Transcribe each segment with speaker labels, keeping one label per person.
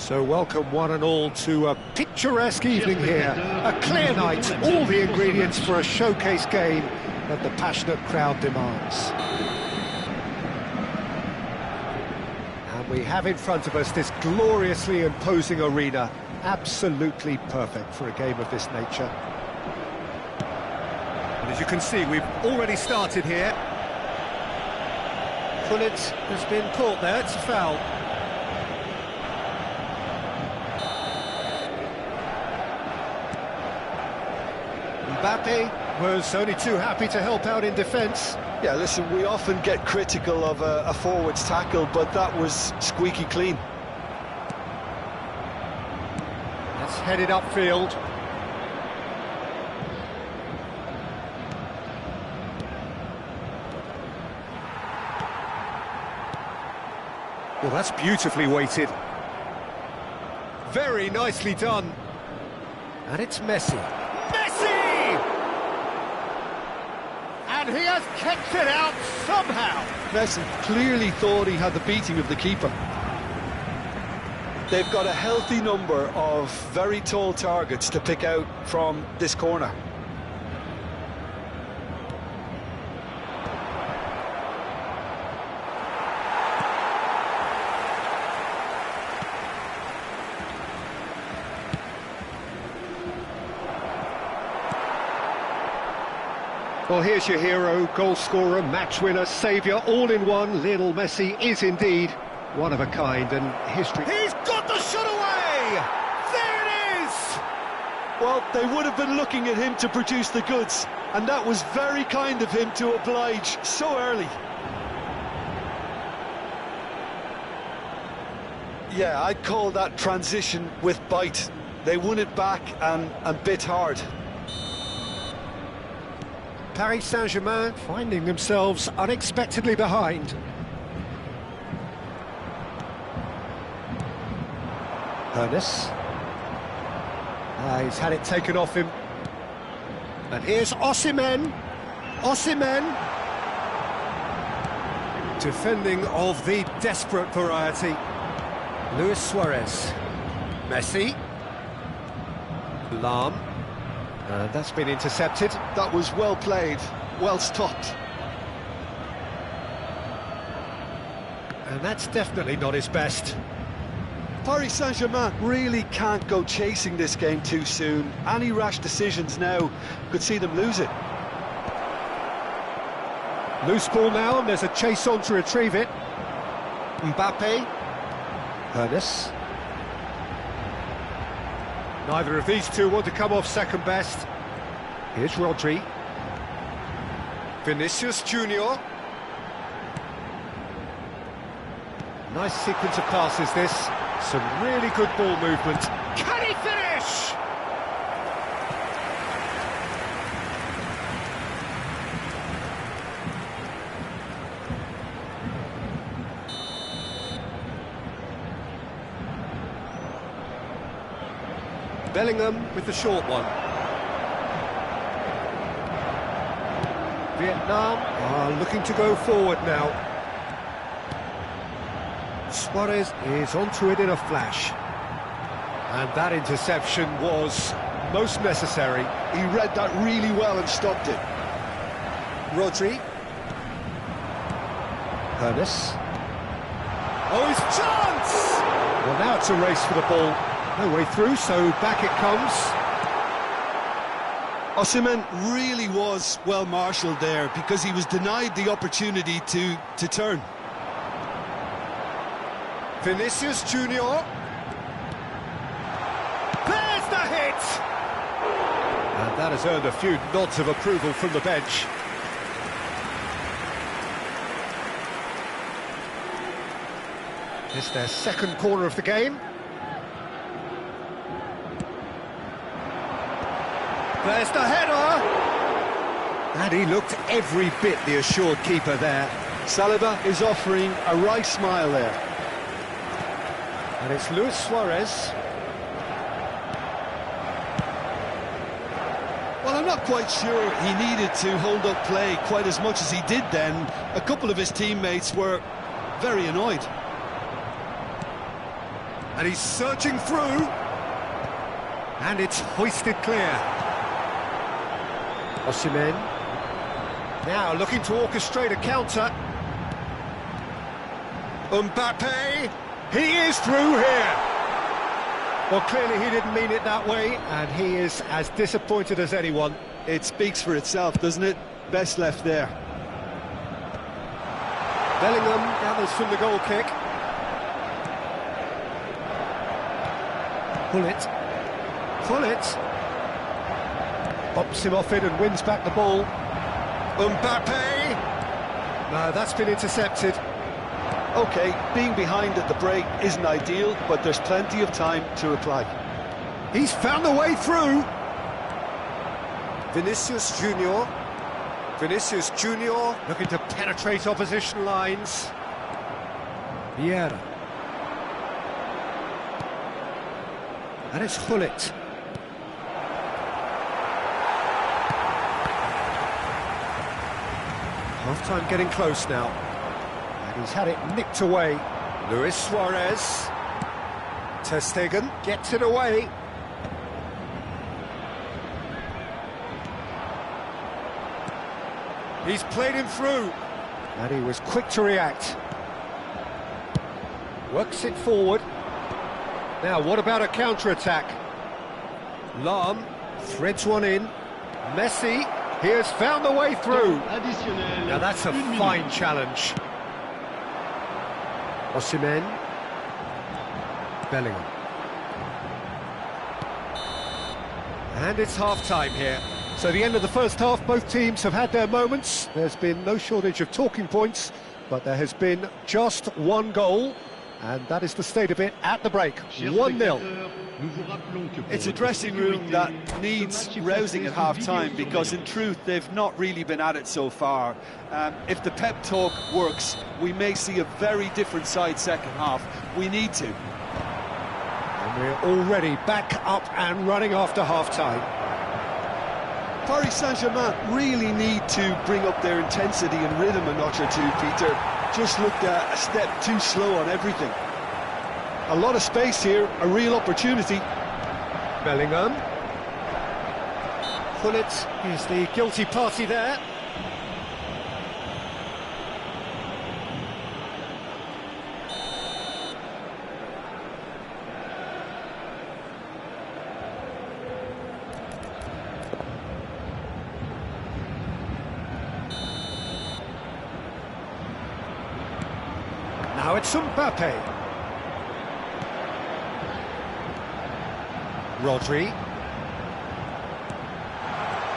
Speaker 1: So welcome one and all to a picturesque evening here. A clear night, all the ingredients for a showcase game that the passionate crowd demands. And we have in front of us this gloriously imposing arena, absolutely perfect for a game of this nature. And as you can see, we've already started here. Pullet has been caught there, it's a foul. Hieucb was only too happy to help out in defence.
Speaker 2: Yeah, listen, we often get critical of a forward's tackle, but that was squeaky clean.
Speaker 1: That's headed upfield. Well, that's beautifully weighted. Very nicely done. And it's Messi. And he has kept it out somehow.
Speaker 2: Messi clearly thought he had the beating of the keeper. They've got a healthy number of very tall targets to pick out from this corner.
Speaker 1: Well, here's your hero, goal scorer, match winner, saviour, all in one. Lionel Messi is indeed one of a kind, and history... He's got the shot away! There it is!
Speaker 2: Well, they would have been looking at him to produce the goods, and that was very kind of him to oblige so early. Yeah, I'd call that transition with bite. They won it back and bit hard.
Speaker 1: Paris Saint-Germain finding themselves unexpectedly behind. Ernest. He's had it taken off him. And here's Osimhen. Osimhen. Defending of the desperate variety. Luis Suarez. Messi. Lam. That's been intercepted.
Speaker 2: That was well played, well stopped.
Speaker 1: And that's definitely not his best.
Speaker 2: Paris Saint-Germain really can't go chasing this game too soon. Any rash decisions now could see them lose it.
Speaker 1: Loose ball now, and there's a chase on to retrieve it. Mbappe. Ernest. Neither of these two want to come off second best. Here's Rodri. Vinicius Junior. Nice sequence of passes this. Some really good ball movement. Can he finish? Bellingham with the short one. Vietnam are looking to go forward now. Suarez is onto it in a flash. And that interception was most necessary.
Speaker 2: He read that really well and stopped it.
Speaker 1: Rodri. Ernest. Oh, his chance! Well, now it's a race for the ball. No way through, so back it comes.
Speaker 2: Osimhen really was well marshalled there because he was denied the opportunity to turn.
Speaker 1: Vinicius Junior. There's the hit! And that has earned a few nods of approval from the bench. It's their second corner of the game. There's the header! And he looked every bit the assured keeper there.
Speaker 2: Saliba is offering a wry smile there.
Speaker 1: And it's Luis Suarez.
Speaker 2: Well, I'm not quite sure he needed to hold up play quite as much as he did then. A couple of his teammates were very annoyed.
Speaker 1: And he's searching through. And it's hoisted clear. Osimhen. Now looking to orchestrate a counter. Mbappe. He is through here. Well, clearly he didn't mean it that way, and he is as disappointed as anyone.
Speaker 2: It speaks for itself, doesn't it? Best left there.
Speaker 1: Bellingham gathers from the goal kick. Pull it. Pops him off it and wins back the ball. Mbappe! No, that's been intercepted.
Speaker 2: OK, being behind at the break isn't ideal, but there's plenty of time to reply.
Speaker 1: He's found the way through. Vinicius Junior looking to penetrate opposition lines. Vieira. And it's Hieucb. Half-time getting close now. And he's had it nicked away. Luis Suarez. Ter Stegen gets it away. He's played him through. And he was quick to react. Works it forward. Now, what about a counter-attack? Lahm threads one in. Messi, he has found the way through. Now, that's a fine challenge. Osimhen. Bellingham. And it's half-time here. So the end of the first half, both teams have had their moments. There's been no shortage of talking points, but there has been just one goal, and that is the state of it at the break. 1-0.
Speaker 2: It's a dressing room that needs rousing at half-time, because in truth they've not really been at it so far. If the pep talk works, we may see a very different side second half. We need to.
Speaker 1: And we're already back up and running after half-time.
Speaker 2: Paris Saint-Germain really need to bring up their intensity and rhythm a notch or two, Peter. Just looked a step too slow on everything. A lot of space here, a real opportunity.
Speaker 1: Bellingham. Hieucb is the guilty party there. Now it's Mbappe. Rodri.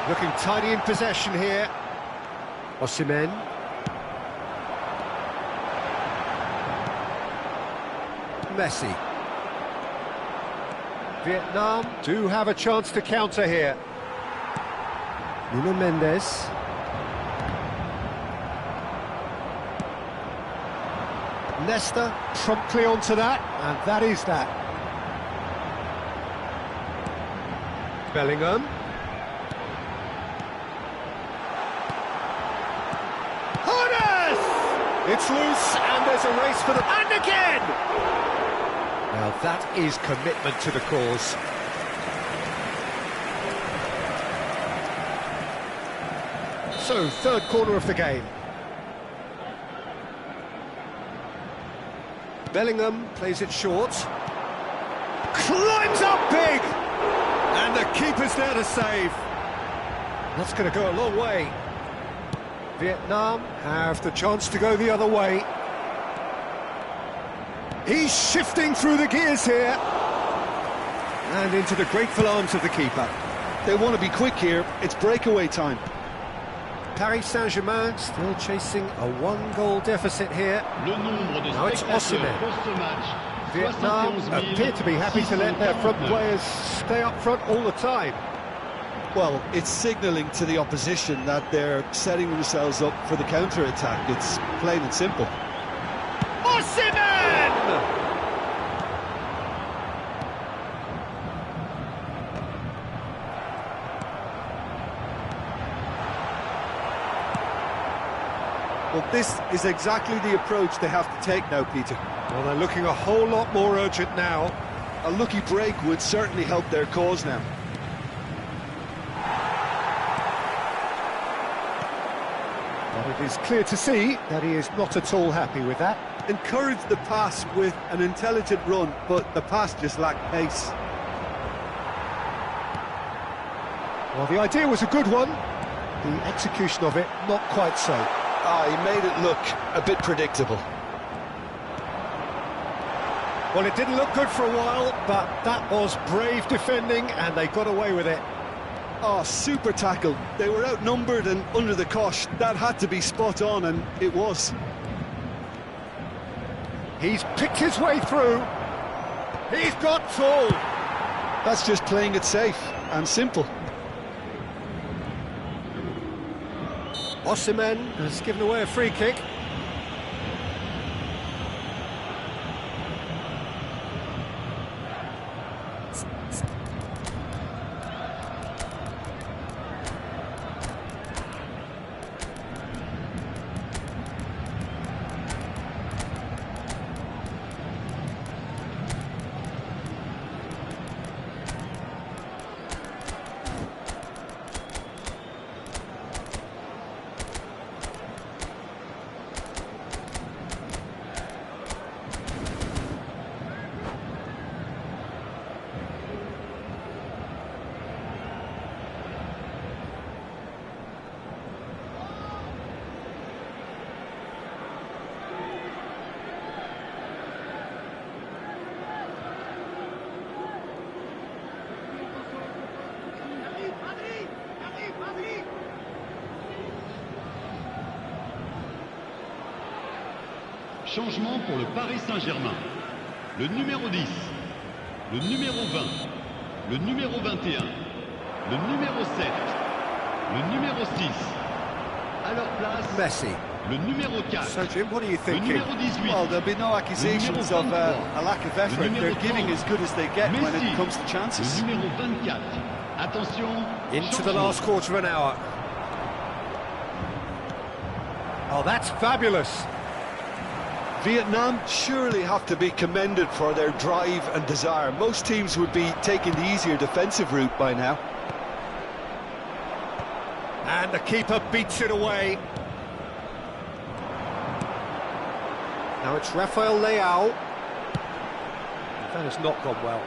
Speaker 1: Looking tidy in possession here. Osimhen. Messi. Vietnam do have a chance to counter here. Nuno Mendes. Nesta promptly onto that, and that is that. Bellingham. Hones! It's loose, and there's a race for the... And again! Now that is commitment to the cause. So, third corner of the game. Bellingham plays it short. Climbs up big! And the keeper's there to save. That's going to go a long way. Vietnam have the chance to go the other way. He's shifting through the gears here. And into the grateful arms of the keeper.
Speaker 2: They want to be quick here. It's breakaway time.
Speaker 1: Paris Saint-Germain still chasing a one-goal deficit here. Now it's Osimhen. Vietnam appear to be happy to let their front players stay up front all the time.
Speaker 2: Well, it's signalling to the opposition that they're setting themselves up for the counter-attack. It's plain and simple.
Speaker 1: Osimhen!
Speaker 2: Well, this is exactly the approach they have to take now, Peter.
Speaker 1: Well, they're looking a whole lot more urgent now.
Speaker 2: A lucky break would certainly help their cause now.
Speaker 1: But it is clear to see that he is not at all happy with that.
Speaker 2: Encourage the pass with an intelligent run, but the pass just lacked pace.
Speaker 1: Well, the idea was a good one. The execution of it, not quite so.
Speaker 2: He made it look a bit predictable.
Speaker 1: Well, it didn't look good for a while, but that was brave defending, and they got away with it.
Speaker 2: Oh, super tackle. They were outnumbered and under the cosh. That had to be spot on, and it was.
Speaker 1: He's picked his way through. He's got tall.
Speaker 2: That's just playing it safe and simple.
Speaker 1: Osimhen has given away a free kick.
Speaker 3: Changement pour le Paris Saint-Germain. Le numéro 10, le numéro 20, le numéro 21, le numéro 7, le numéro 6. À leur place,
Speaker 1: Messi.
Speaker 3: Le numéro 4.
Speaker 1: So, Jim, what are you
Speaker 3: Le
Speaker 1: thinking?
Speaker 3: numéro 18.
Speaker 2: Well, there'll be no accusations of a lack of effort. They're giving as good as they get when it comes to chances.
Speaker 3: Le numéro 24. Attention.
Speaker 1: Into the last quarter of an hour. Oh, that's fabulous.
Speaker 2: Vietnam surely have to be commended for their drive and desire. Most teams would be taking the easier defensive route by now.
Speaker 1: And the keeper beats it away. Now it's Rafael Leao. That has not gone well.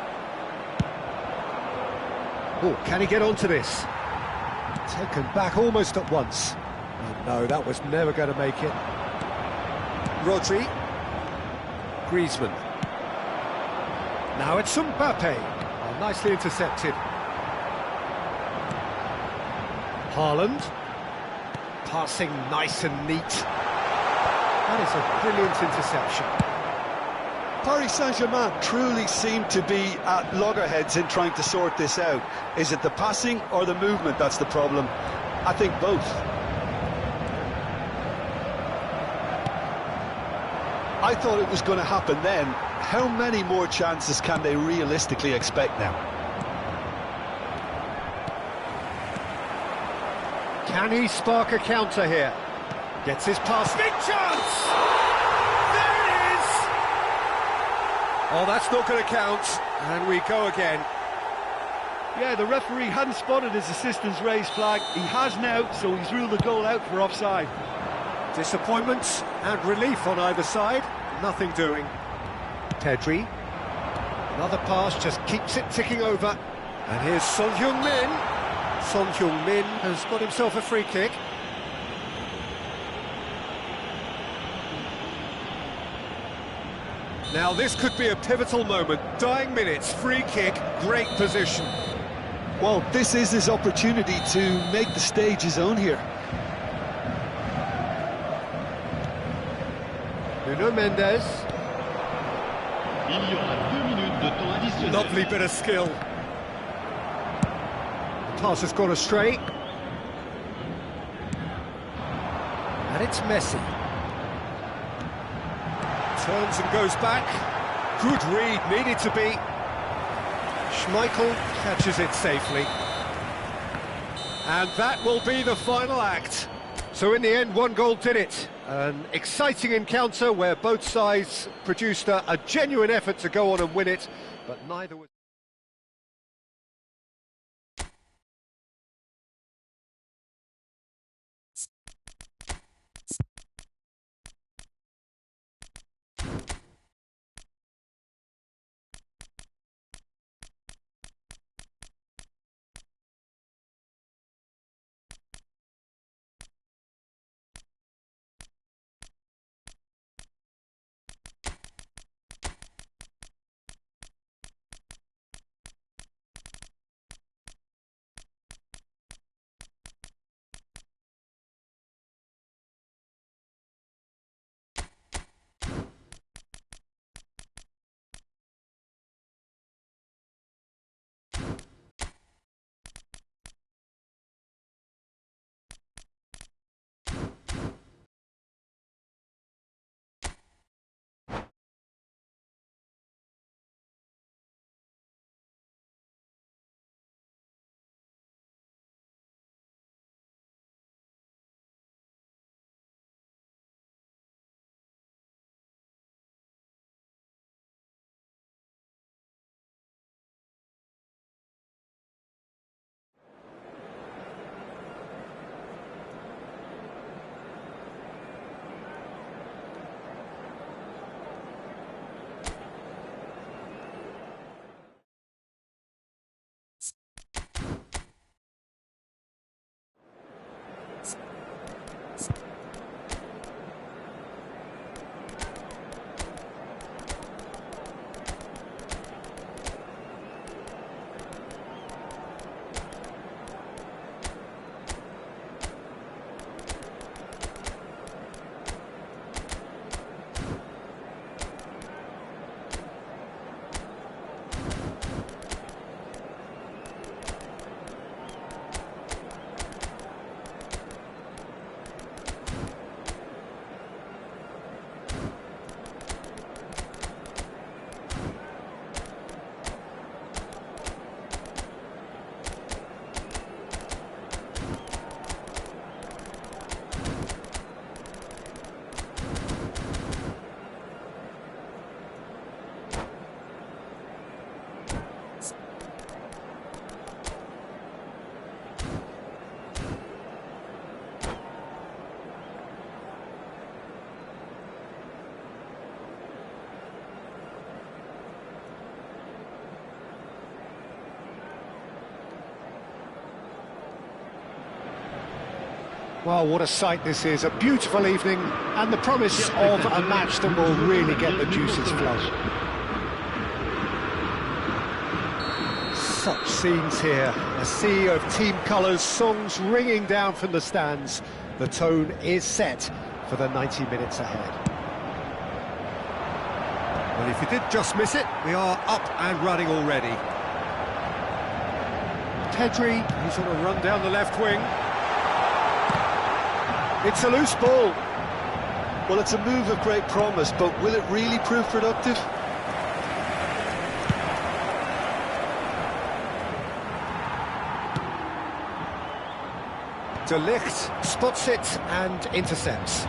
Speaker 1: Oh, can he get onto this? Taken back almost at once. Oh, no, that was never going to make it. Rodri. Griezmann. Now it's Mbappe. Oh, nicely intercepted. Haaland. Passing nice and neat. That is a brilliant interception.
Speaker 2: Paris Saint-Germain truly seem to be at loggerheads in trying to sort this out. Is it the passing or the movement that's the problem? I think both. I thought it was going to happen then. How many more chances can they realistically expect now?
Speaker 1: Can he spark a counter here? Gets his pass. Big chance! There it is! Oh, that's not going to count. And we go again.
Speaker 2: Yeah, the referee hadn't spotted his assistant's raised flag. He has now, so he's ruled the goal out for offside.
Speaker 1: Disappointment and relief on either side. Nothing doing. Pedri. Another pass just keeps it ticking over. And here's Son Heung-min. Son Heung-min has got himself a free kick. Now this could be a pivotal moment. Dying minutes, free kick, great position.
Speaker 2: Well, this is his opportunity to make the stage his own here.
Speaker 1: Nuno Mendes.
Speaker 3: Il y aura 2 minutes de temps additionnel.
Speaker 1: Lovely bit of skill. The pass has gone astray. And it's Messi. Turns and goes back. Good read, needed to be. Schmeichel catches it safely. And that will be the final act. So in the end, one goal did it. An exciting encounter where both sides produced a genuine effort to go on and win it, but neither was... Well, what a sight this is, a beautiful evening, and the promise of a match that will really get the juices flowing. Such scenes here, a sea of team colours, songs ringing down from the stands. The tone is set for the 90 minutes ahead. Well, if you did just miss it, we are up and running already. Pedri, he's on a run down the left wing. It's a loose ball.
Speaker 2: Well, it's a move of great promise, but will it really prove productive?
Speaker 1: De Ligt spots it and intercepts.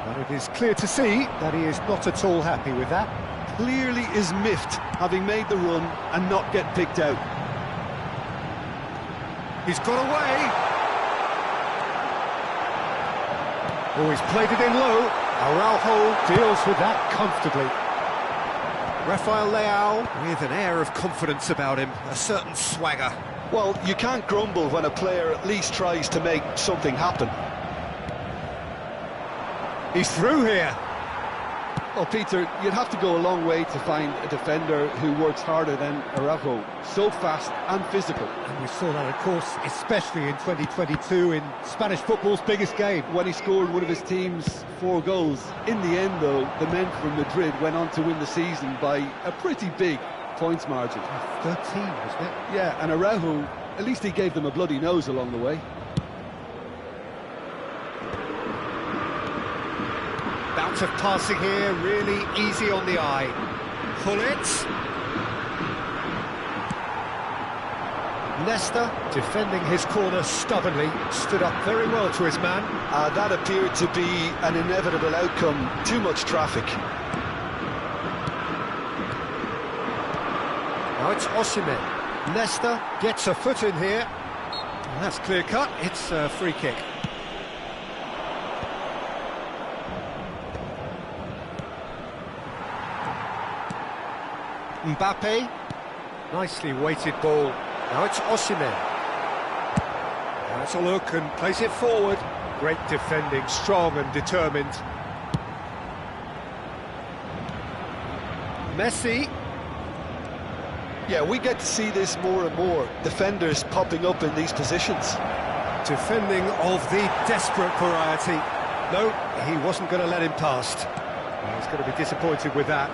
Speaker 1: But it is clear to see that he is not at all happy with that.
Speaker 2: Clearly is miffed, having made the run and not get picked out.
Speaker 1: He's got away. Oh, he's played it in low. Araujo deals with that comfortably. Rafael Leao with an air of confidence about him, a certain swagger.
Speaker 2: Well, you can't grumble when a player at least tries to make something happen.
Speaker 1: He's through here.
Speaker 2: Well, Peter, you'd have to go a long way to find a defender who works harder than Araujo. So fast and physical.
Speaker 1: And we saw that, of course, especially in 2022 in Spanish football's biggest game.
Speaker 2: When he scored one of his team's 4 goals. In the end, though, the men from Madrid went on to win the season by a pretty big points margin.
Speaker 1: 13, wasn't it?
Speaker 2: Yeah, and Araujo, at least he gave them a bloody nose along the way.
Speaker 1: bit of passing here, really easy on the eye. Pull it. Leicester, defending his corner stubbornly, stood up very well to his man.
Speaker 2: That appeared to be an inevitable outcome. Too much traffic.
Speaker 1: Now it's Hieucb. Leicester gets a foot in here. That's clear cut. It's a free kick. Mbappe. Nicely weighted ball. Now it's Hieucb. Now it's a look and plays it forward. Great defending, strong and determined. Messi.
Speaker 2: Yeah, we get to see this more and more. Defenders popping up in these positions.
Speaker 1: Defending of the desperate variety. No, he wasn't going to let him past. He's going to be disappointed with that.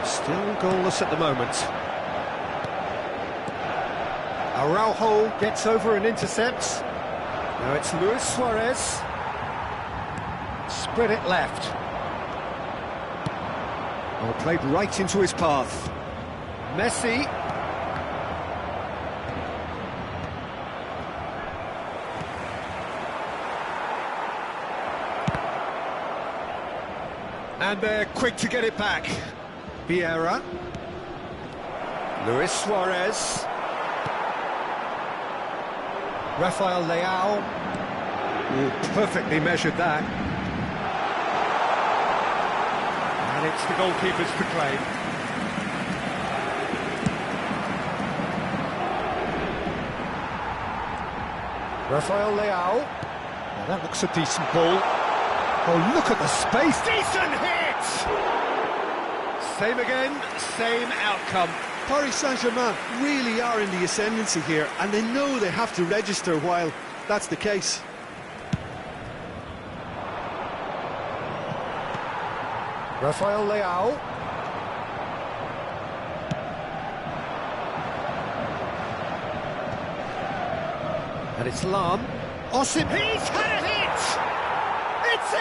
Speaker 1: Still goalless at the moment. Araujo gets over and intercepts. Now it's Luis Suarez. Spread it left. Oh, played right into his path. Messi. And they're quick to get it back. Vieira. Luis Suarez. Rafael Leao. Ooh, perfectly measured that. And it's the goalkeeper's to claim. Rafael Leao. Now that looks a decent ball. Oh, look at the space. Decent hit! Same again, same outcome.
Speaker 2: Paris Saint-Germain really are in the ascendancy here, and they know they have to register while that's the case.
Speaker 1: Rafael Leao. And it's Lam. Hieucb. He's had a hit! It's in!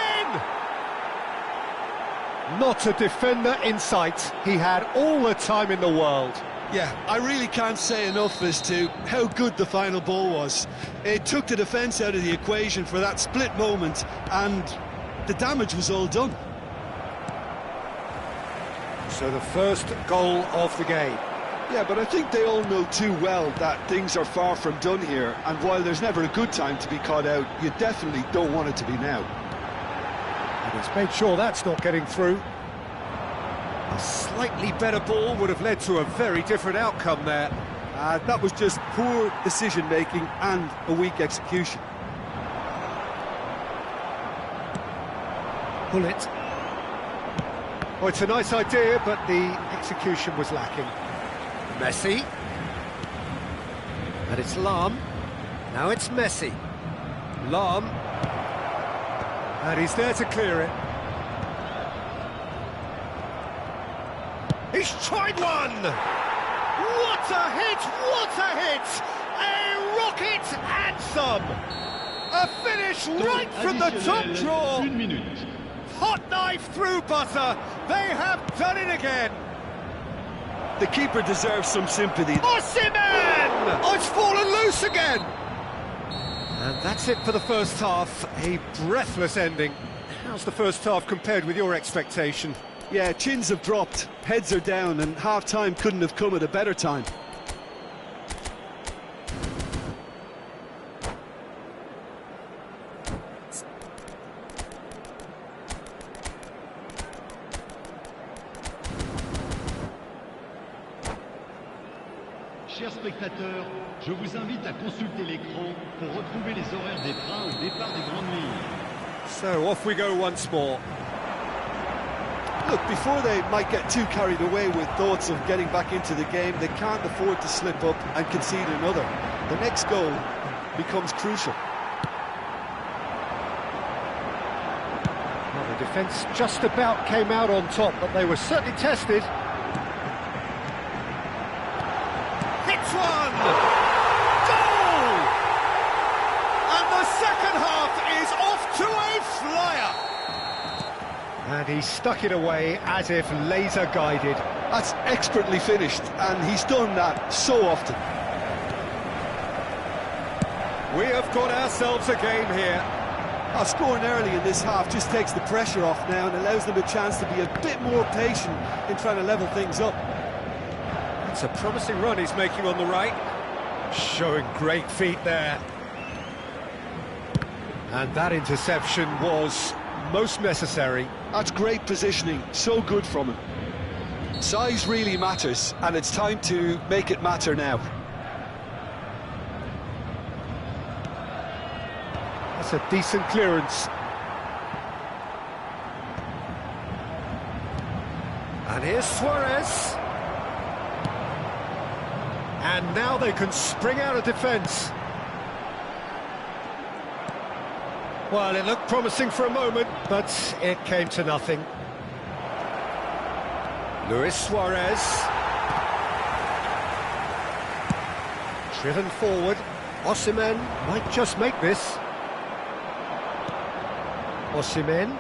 Speaker 1: Not a defender in sight. He had all the time in the world.
Speaker 2: Yeah, I really can't say enough as to how good the final ball was. It took the defence out of the equation for that split moment, and the damage was all done.
Speaker 1: So the first goal of the game.
Speaker 2: Yeah, but I think they all know too well that things are far from done here, and while there's never a good time to be caught out, you definitely don't want it to be now.
Speaker 1: And he's made sure that's not getting through. A slightly better ball would have led to a very different outcome there.
Speaker 2: That was just poor decision-making and a weak execution.
Speaker 1: Pull it. Oh, it's a nice idea, but the execution was lacking. Messi. And it's Lam. Now it's Messi. Lam. And he's there to clear it. He's tried one! What a hit! What a hit! A rocket and some! A finish right from the top draw!
Speaker 3: 1 minute.
Speaker 1: Hot knife through butter! They have done it again!
Speaker 2: The keeper deserves some sympathy.
Speaker 1: Hieucb! Oh, it's fallen loose again! And that's it for the first half. A breathless ending. How's the first half compared with your expectation?
Speaker 2: Yeah, chins have dropped, heads are down, and half-time couldn't have come at a better time.
Speaker 3: Chers spectateurs, je vous invite à consulter l'écran pour retrouver les horaires des trains au départ des grandes lignes.
Speaker 1: So off we go once more.
Speaker 2: Look, before they might get too carried away with thoughts of getting back into the game, they can't afford to slip up and concede another. The next goal becomes crucial.
Speaker 1: Well, the defence just about came out on top, but they were certainly tested. Hits one! Goal! And the second half is off to a flyer! And he stuck it away as if laser-guided.
Speaker 2: That's expertly finished, and he's done that so often.
Speaker 1: We have got ourselves a game here.
Speaker 2: Scoring early in this half just takes the pressure off now and allows them a chance to be a bit more patient in trying to level things up.
Speaker 1: It's a promising run he's making on the right. Showing great feet there. And that interception was most necessary.
Speaker 2: That's great positioning, so good from him. Size really matters, and it's time to make it matter now.
Speaker 1: That's a decent clearance. And here's Suarez. And now they can spring out of defence. Well, it looked promising for a moment, but it came to nothing. Luis Suarez. Driven forward. Osimhen might just make this. Osimhen.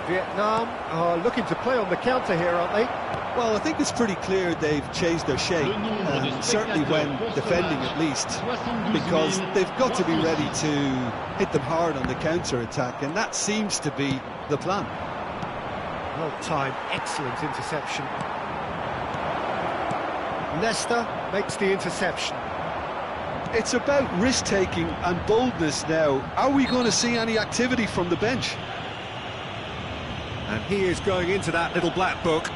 Speaker 1: Vietnam are looking to play on the counter here, aren't they?
Speaker 2: Well, I think it's pretty clear they've changed their shape, certainly when defending at least, because they've got to be ready to hit them hard on the counter-attack, and that seems to be the plan.
Speaker 1: Well timed, excellent interception. Leicester makes the interception.
Speaker 2: It's about risk-taking and boldness now. Are we going to see any activity from the bench?
Speaker 1: And he is going into that little black book.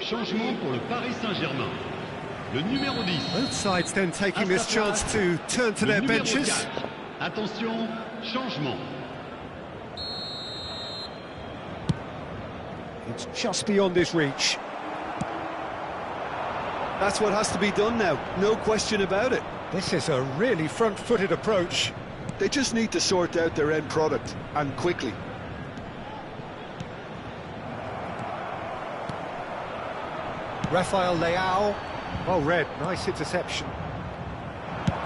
Speaker 3: Changement pour le Paris Saint-Germain. Le numéro 10.
Speaker 1: Both sides then taking this chance to turn to their benches.
Speaker 3: 4. Attention, changement.
Speaker 1: It's just beyond his reach.
Speaker 2: That's what has to be done now, no question about it.
Speaker 1: This is a really front-footed approach.
Speaker 2: They just need to sort out their end product, and quickly.
Speaker 1: Rafael Leao, well read, nice interception.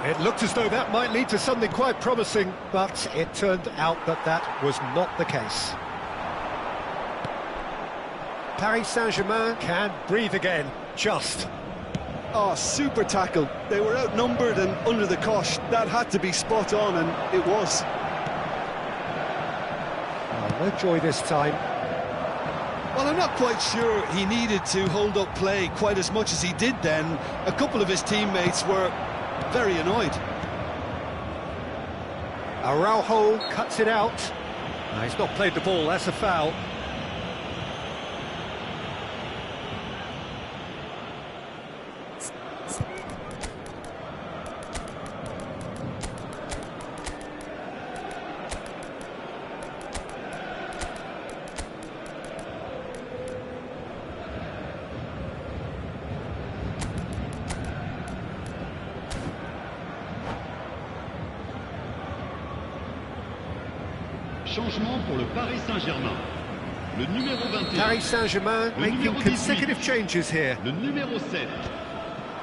Speaker 1: It looked as though that might lead to something quite promising, but it turned out that that was not the case. Paris Saint-Germain can breathe again, just.
Speaker 2: Oh, super tackle. They were outnumbered and under the cosh. That had to be spot on, and it was.
Speaker 1: Oh, no joy this time.
Speaker 2: Well, I'm not quite sure he needed to hold up play quite as much as he did then. A couple of his teammates were very annoyed.
Speaker 1: Araujo cuts it out. No, he's not played the ball, that's a foul.
Speaker 3: Changement pour le Paris Saint-Germain. Le numéro 21.
Speaker 1: Paris Saint-Germain making consecutive changes here.
Speaker 3: Le numéro 7.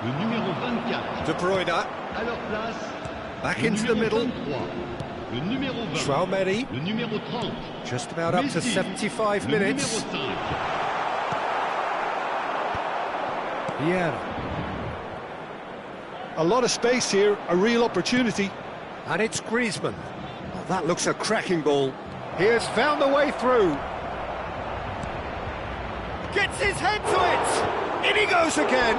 Speaker 3: Le numéro 24.
Speaker 1: De Bruyne.
Speaker 3: À leur place.
Speaker 1: Back into the middle.
Speaker 3: 23. Le numéro 20.
Speaker 1: Chouameni.
Speaker 3: Le numéro 30.
Speaker 1: Just about up to 75 minutes.
Speaker 3: Le numéro 5.
Speaker 1: Yeah.
Speaker 2: A lot of space here, a real opportunity.
Speaker 1: And it's Griezmann. Oh, that looks a cracking ball. He has found the way through. Gets his head to it. In he goes again.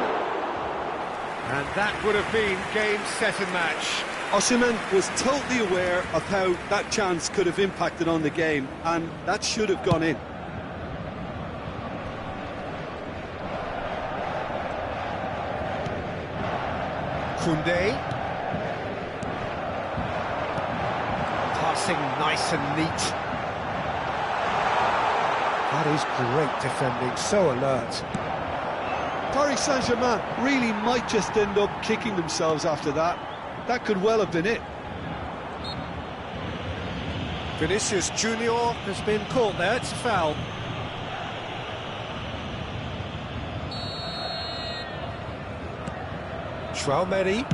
Speaker 1: And that would have been game, set and match.
Speaker 2: Osimhen was totally aware of how that chance could have impacted on the game, and that should have gone in.
Speaker 1: Koundé. Passing nice and neat. That is great defending, so alert.
Speaker 2: Paris Saint-Germain really might just end up kicking themselves after that. That could well have been it.
Speaker 1: Vinicius Junior has been caught there, it's a foul. Hieucb.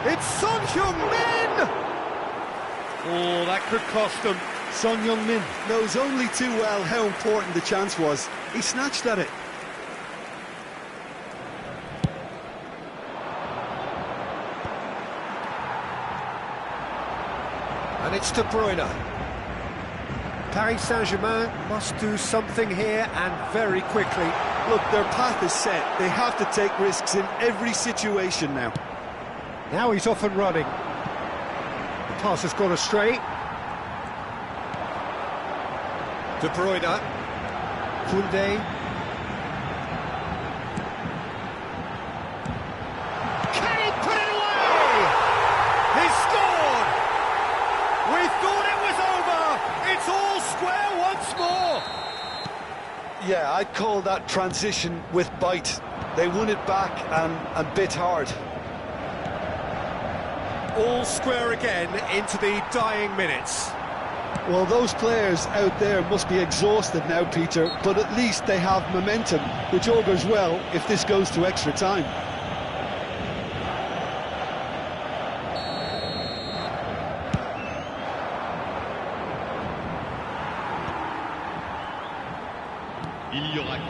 Speaker 1: It's Son Heung-min! Oh, that could cost them.
Speaker 2: Son Heung-min knows only too well how important the chance was. He snatched at it.
Speaker 1: And it's De Bruyne. Paris Saint-Germain must do something here, and very quickly.
Speaker 2: Look, their path is set. They have to take risks in every situation now.
Speaker 1: Now he's off and running. The pass has gone astray. De Bruyne. Koundé. Can he put it away? He's scored! We thought it was over! It's all square once more!
Speaker 2: Yeah, I'd call that transition with bite. They won it back and bit hard.
Speaker 1: All square again into the dying minutes.
Speaker 2: Well, those players out there must be exhausted now, Peter, but at least they have momentum, which augurs well if this goes to extra time.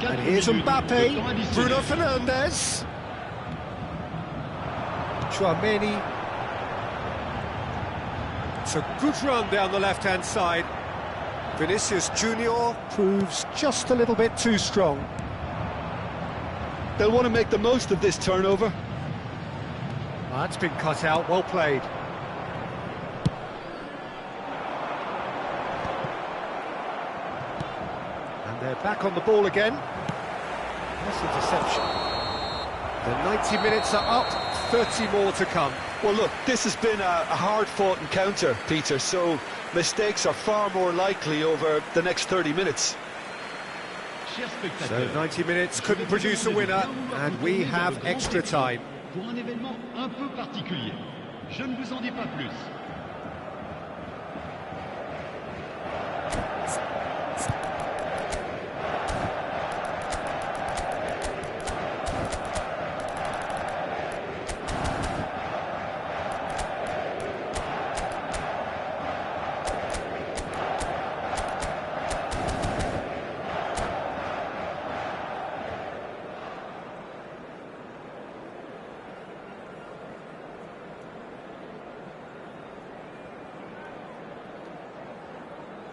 Speaker 1: And here's Mbappe, Bruno Fernandes. Chouameni. It's a good run down the left-hand side. Vinicius Junior proves just a little bit too strong.
Speaker 2: They'll want to make the most of this turnover.
Speaker 1: That's been cut out, well played. And they're back on the ball again. That's interception. The 90 minutes are up, 30 more to come.
Speaker 2: Well, look, this has been a hard-fought encounter, Peter, so mistakes are far more likely over the next 30 minutes.
Speaker 1: So 90 minutes couldn't produce a winner, and we have extra time.
Speaker 3: Pour un événement un peu particulier. Je ne vous en dis pas plus.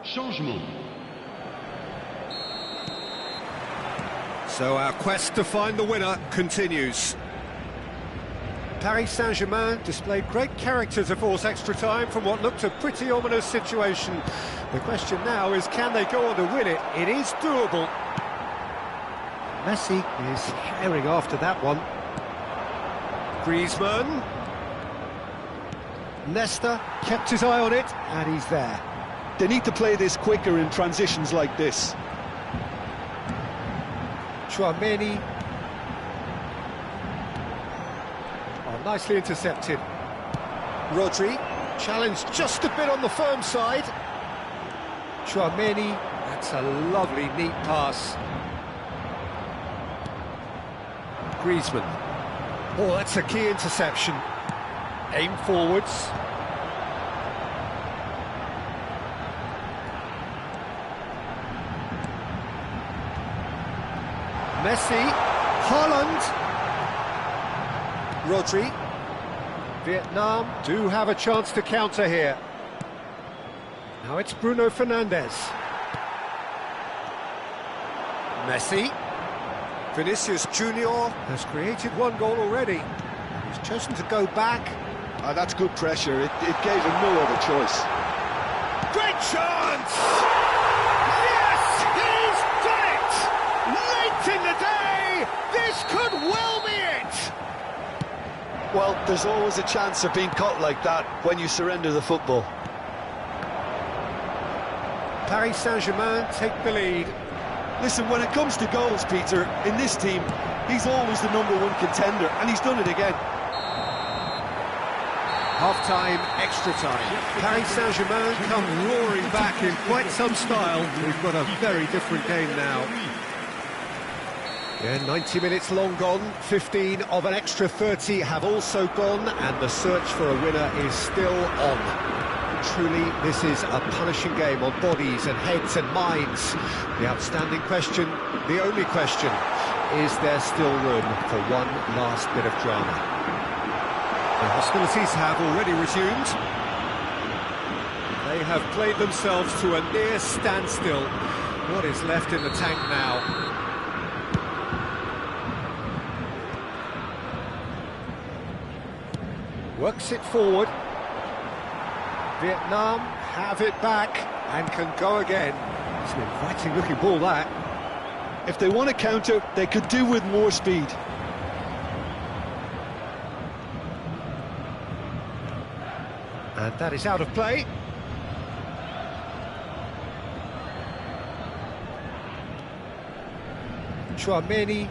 Speaker 3: Changement.
Speaker 1: So our quest to find the winner continues. Paris Saint-Germain displayed great character to force extra time from what looked a pretty ominous situation. The question now is, can they go on to win it? It is doable. Messi is herring after that one. Griezmann. Nesta kept his eye on it, and he's there.
Speaker 2: They need to play this quicker in transitions like this.
Speaker 1: Chouameni. Oh, nicely intercepted. Rodri, challenged just a bit on the firm side. Chouameni, that's a lovely, neat pass. Griezmann. Oh, that's a key interception. Aim forwards. Messi, Haaland, Rodri. Vietnam do have a chance to counter here. Now it's Bruno Fernandes. Messi. Vinicius Junior has created one goal already. He's chosen to go back.
Speaker 2: That's good pressure. It gave him no other choice.
Speaker 1: Great chance! Yes, he's done it! Late in the day, this could well be it!
Speaker 2: Well, there's always a chance of being caught like that when you surrender the football.
Speaker 1: Paris Saint-Germain take the lead.
Speaker 2: Listen, when it comes to goals, Peter, in this team, he's always the #1 contender, and he's done it again.
Speaker 1: Half-time, extra time. Paris Saint-Germain come roaring back in quite some style. We've got a very different game now. Yeah, 90 minutes long gone, 15 of an extra 30 have also gone, and the search for a winner is still on. Truly, this is a punishing game on bodies and heads and minds. The outstanding question, the only question, is there still room for one last bit of drama? The hostilities have already resumed. They have played themselves to a near standstill. What is left in the tank now? Works it forward. Vietnam have it back and can go again. It's an inviting looking ball, that.
Speaker 2: If they want to counter, they could do with more speed.
Speaker 1: And that is out of play. Chouameni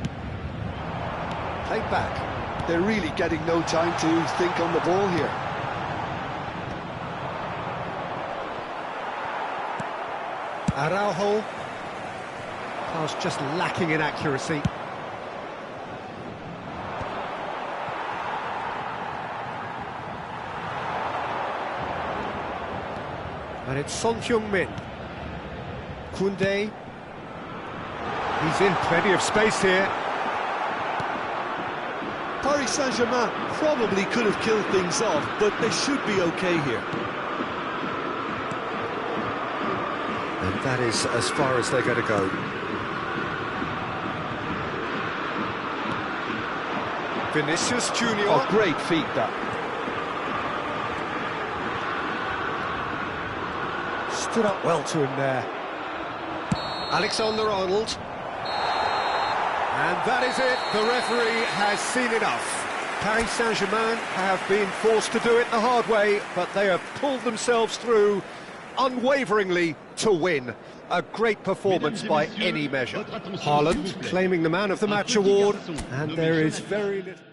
Speaker 1: played back.
Speaker 2: They're really getting no time to think on the ball here.
Speaker 1: Araujo. Pass just lacking in accuracy. And it's Son Heung-min. Koundé. He's in plenty of space here.
Speaker 2: Paris Saint-Germain probably could have killed things off, but they should be okay here.
Speaker 1: And that is as far as they're going to go. Vinicius Junior.
Speaker 2: Oh, great feat, that.
Speaker 1: Stood up well to him there. Alexander-Arnold. And that is it. The referee has seen enough. Paris Saint-Germain have been forced to do it the hard way, but they have pulled themselves through unwaveringly to win. A great performance by any measure. Haaland claiming the Man of the Match award, and there is very little...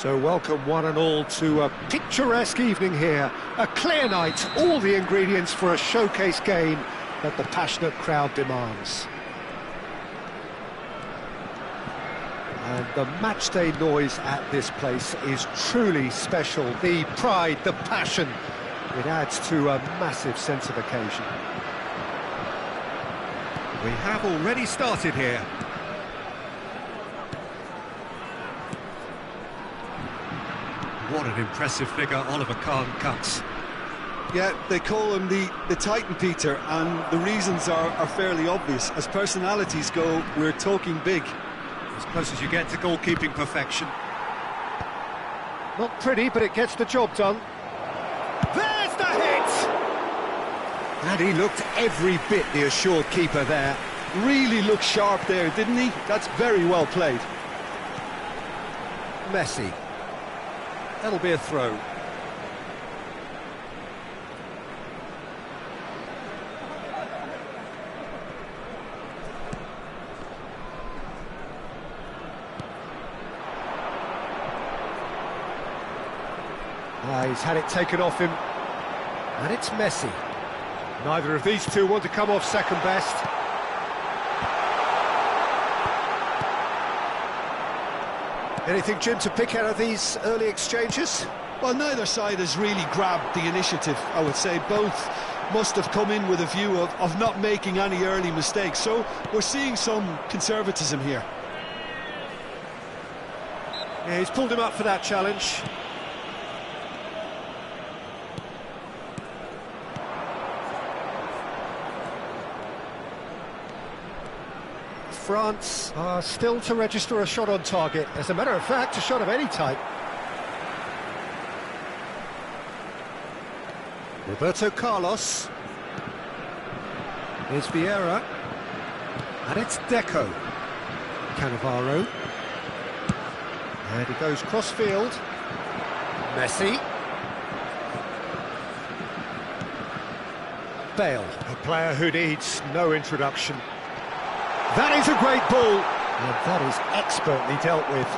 Speaker 1: So welcome one and all to a picturesque evening here. A clear night, all the ingredients for a showcase game that the passionate crowd demands. And the matchday noise at this place is truly special. The pride, the passion, it adds to a massive sense of occasion. We have already started here. What an impressive figure Oliver Kahn cuts.
Speaker 2: Yeah, they call him the Titan, Peter, and the reasons are fairly obvious. As personalities go, we're talking big.
Speaker 1: As close as you get to goalkeeping perfection. Not pretty, but it gets the job done. There's the hit! And he looked every bit the assured keeper there.
Speaker 2: Really looked sharp there, didn't he? That's very well played.
Speaker 1: Messi. That'll be a throw. He's had it taken off him. And it's Messi. Neither of these two want to come off second best. Anything, Jim, to pick out of these early exchanges?
Speaker 2: Well, neither side has really grabbed the initiative, I would say. Both must have come in with a view of not making any early mistakes. So we're seeing some conservatism here.
Speaker 1: Yeah, he's pulled him up for that challenge. France are still to register a shot on target. As a matter of fact, a shot of any type. Roberto Carlos. Here's Vieira. And it's Deco. Cannavaro. And he goes cross-field. Messi. Bale, a player who needs no introduction. That is a great ball, and that is expertly dealt with.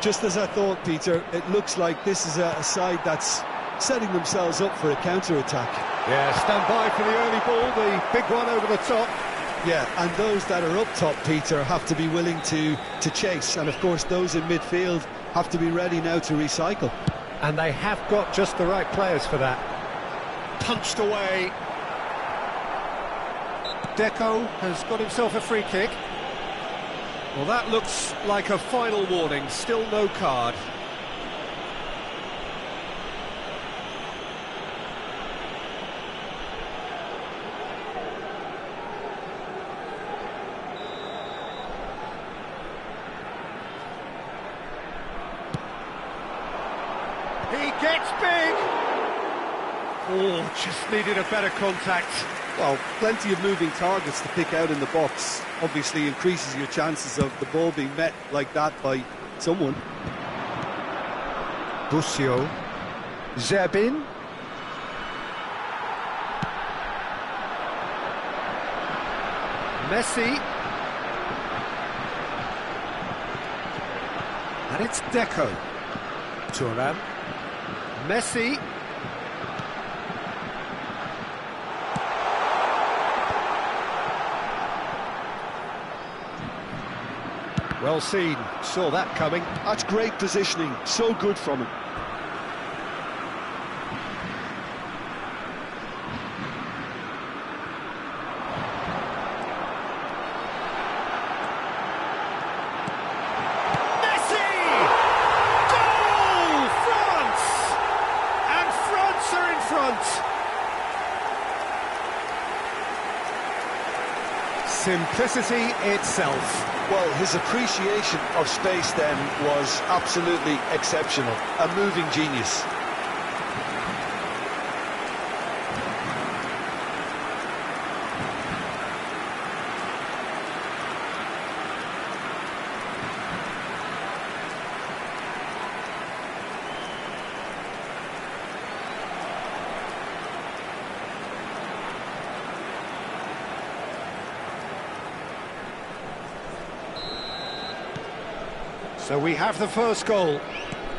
Speaker 2: Just as I thought, Peter, it looks like this is a side that's setting themselves up for a counter-attack.
Speaker 1: Yeah, stand by for the early ball, the big one over the top.
Speaker 2: Yeah, and those that are up top, Peter, have to be willing to chase, and of course those in midfield have to be ready now to recycle.
Speaker 1: And they have got just the right players for that. Punched away. Deco has got himself a free kick. Well, that looks like a final warning, still no card. He gets big! Oh, just needed a better contact.
Speaker 2: Well, plenty of moving targets to pick out in the box. Obviously increases your chances of the ball being met like that by someone.
Speaker 1: Busio. Zerbin. Messi. And it's Deco. Thuram. Messi. Well seen, saw that coming.
Speaker 2: That's great positioning, so good from him.
Speaker 1: Messi! Goal! France! And France are in front. Simplicity itself.
Speaker 2: Well, his appreciation of space then was absolutely exceptional. A moving genius.
Speaker 1: So we have the first goal.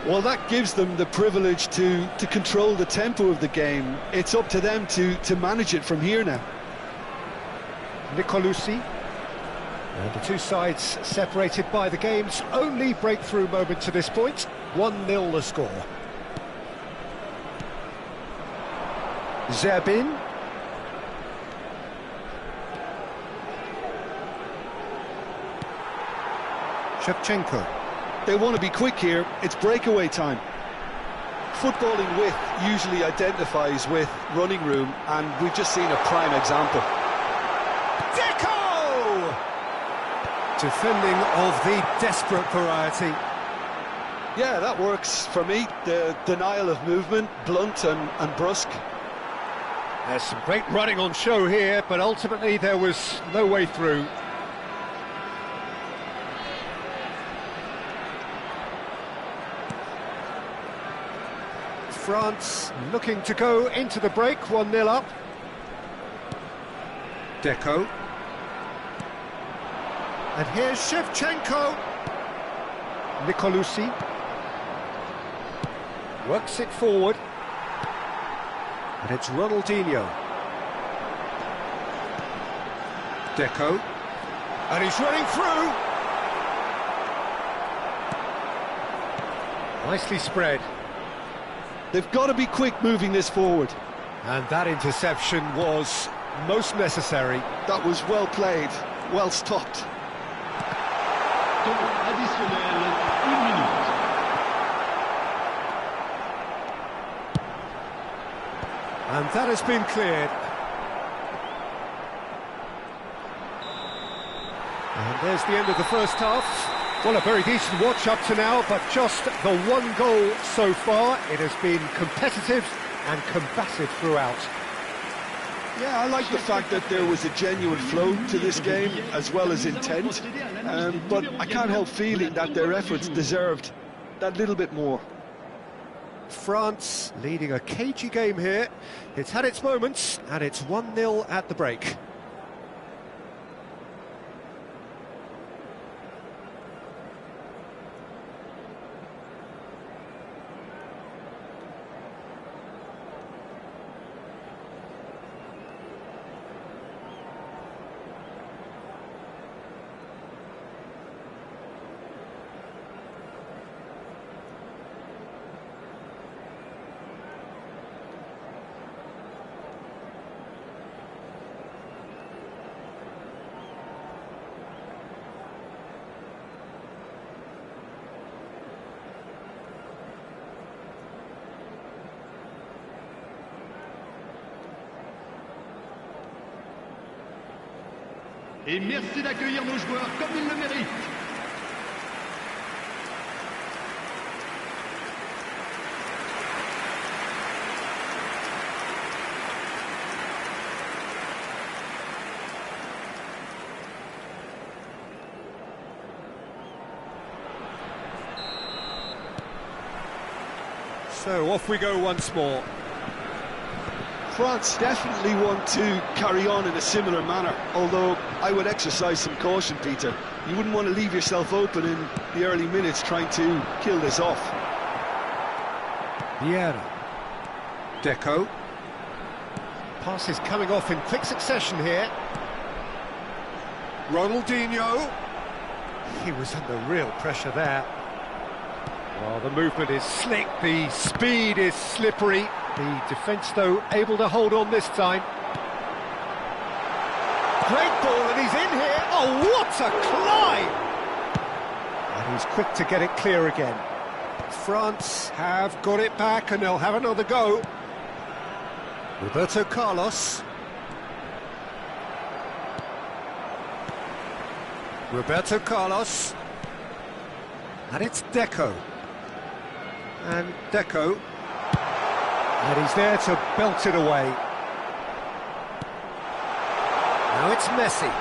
Speaker 2: Well, that gives them the privilege to control the tempo of the game. It's up to them to manage it from here now.
Speaker 1: Hieucb. And the two sides separated by the game's only breakthrough moment to this point. 1-0 the score. Zerbin. Shevchenko.
Speaker 2: They want to be quick here. It's breakaway time. Footballing width usually identifies with running room, and we've just seen a prime example.
Speaker 1: Deco! Defending of the desperate variety.
Speaker 2: Yeah, that works for me. The denial of movement, blunt and brusque.
Speaker 1: There's some great running on show here, but ultimately there was no way through. France looking to go into the break, 1-0 up. Deco. And here's Shevchenko. Hieucb. Works it forward. And it's Ronaldinho. Deco. And he's running through. Nicely spread.
Speaker 2: They've got to be quick moving this forward.
Speaker 1: And that interception was most necessary.
Speaker 2: That was well played, well stopped.
Speaker 3: Temps additionnel, 1 minute.
Speaker 1: And that has been cleared. And there's the end of the first half. Well, a very decent watch up to now, but just the one goal so far. It has been competitive and combative throughout.
Speaker 2: Yeah, I like the fact that there was a genuine flow to this game, as well as intent. But I can't help feeling that their efforts deserved that little bit more.
Speaker 1: France leading a cagey game here. It's had its moments, and it's 1-0 at the break.
Speaker 3: Et merci d'accueillir nos joueurs comme ils le méritent.
Speaker 1: So off we go once more.
Speaker 2: France definitely want to carry on in a similar manner, although I would exercise some caution, Peter. You wouldn't want to leave yourself open in the early minutes trying to kill this off.
Speaker 1: Vieira. Deco. Pass is coming off in quick succession here. Ronaldinho. He was under real pressure there. Well, the movement is slick, the speed is slippery. The defence, though, able to hold on this time. Great ball, and he's in here. Oh, what a climb! And he's quick to get it clear again. France have got it back, and they'll have another go. Roberto Carlos. Roberto Carlos. And it's Deco. And Deco. And he's there to belt it away. Now it's Messi.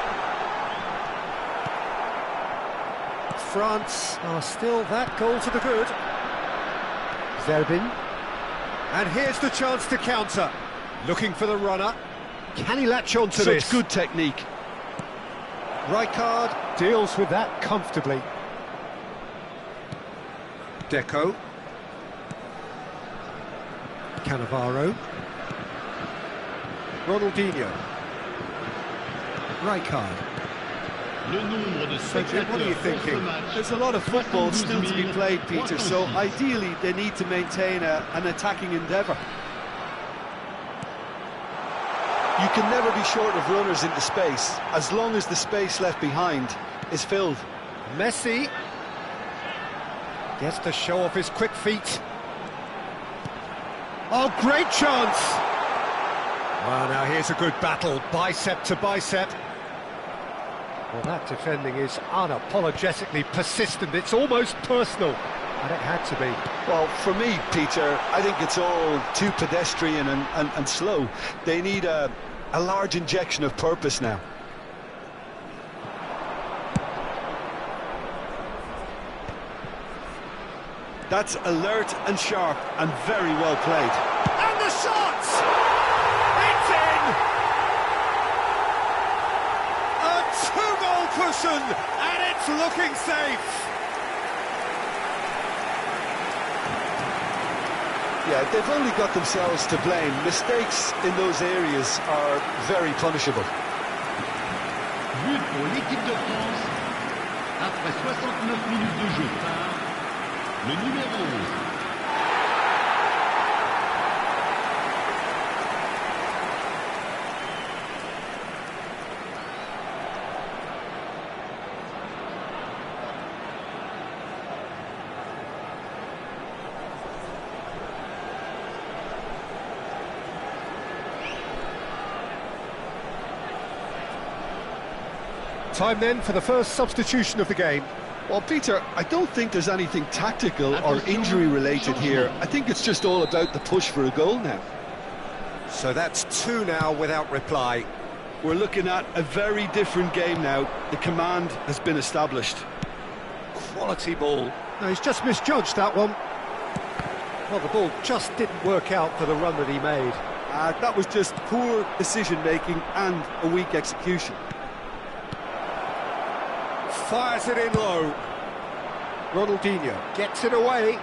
Speaker 1: France are still that goal to the good. Zerbin. And here's the chance to counter. Looking for the runner. Can he latch on to this?
Speaker 2: Such good technique.
Speaker 1: Rijkaard deals with that comfortably. Deco. Cannavaro. Ronaldinho. Rijkaard.
Speaker 3: Le nombre de
Speaker 1: So, Jim, what are you
Speaker 3: spectateurs pour
Speaker 1: thinking?
Speaker 3: ce match.
Speaker 2: There's a lot of football still to be played, Peter, so ideally they need to maintain an attacking endeavour. You can never be short of runners into space, as long as the space left behind is filled.
Speaker 1: Messi gets to show off his quick feet. Oh, great chance! Well, now here's a good battle, bicep to bicep. Well, that defending is unapologetically persistent. It's almost personal, and it had to be.
Speaker 2: Well, for me, Peter, I think it's all too pedestrian and slow. They need a large injection of purpose now. That's alert and sharp and very well played.
Speaker 1: And the shot! It's in! A two-goal cushion, and it's looking safe.
Speaker 2: Yeah, they've only got themselves to blame. Mistakes in those areas are very punishable.
Speaker 3: But pour l'équipe de France, après 69 minutes de jeu par le numéro 11.
Speaker 1: Time then for the first substitution of the game.
Speaker 2: Well, Peter, I don't think there's anything tactical or injury-related here. I think it's just all about the push for a goal now.
Speaker 1: So that's two now without reply.
Speaker 2: We're looking at a very different game now. The command has been established.
Speaker 1: Quality ball. No, he's just misjudged that one. Well, the ball just didn't work out for the run that he made.
Speaker 2: That was just poor decision-making and a weak execution.
Speaker 1: Fires it in low. Ronaldinho gets it away.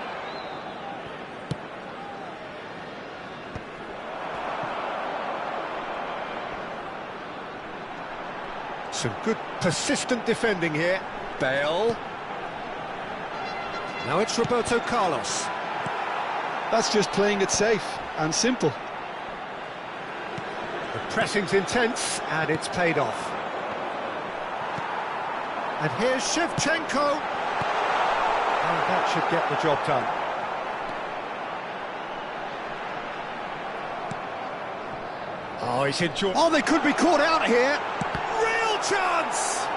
Speaker 1: Some good persistent defending here. Bale. Now it's Roberto Carlos.
Speaker 2: That's just playing it safe and simple.
Speaker 1: The pressing's intense and it's paid off. And here's Shevchenko. And that should get the job done. Oh, he's enjoying. Oh, they could be caught out here. Real chance!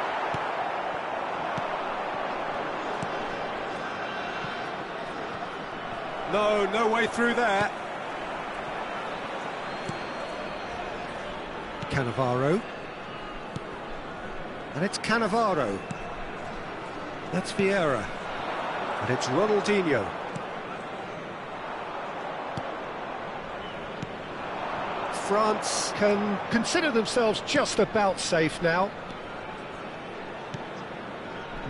Speaker 1: No way through there. Cannavaro. And it's Cannavaro. That's Vieira. And it's Ronaldinho. France can consider themselves just about safe now.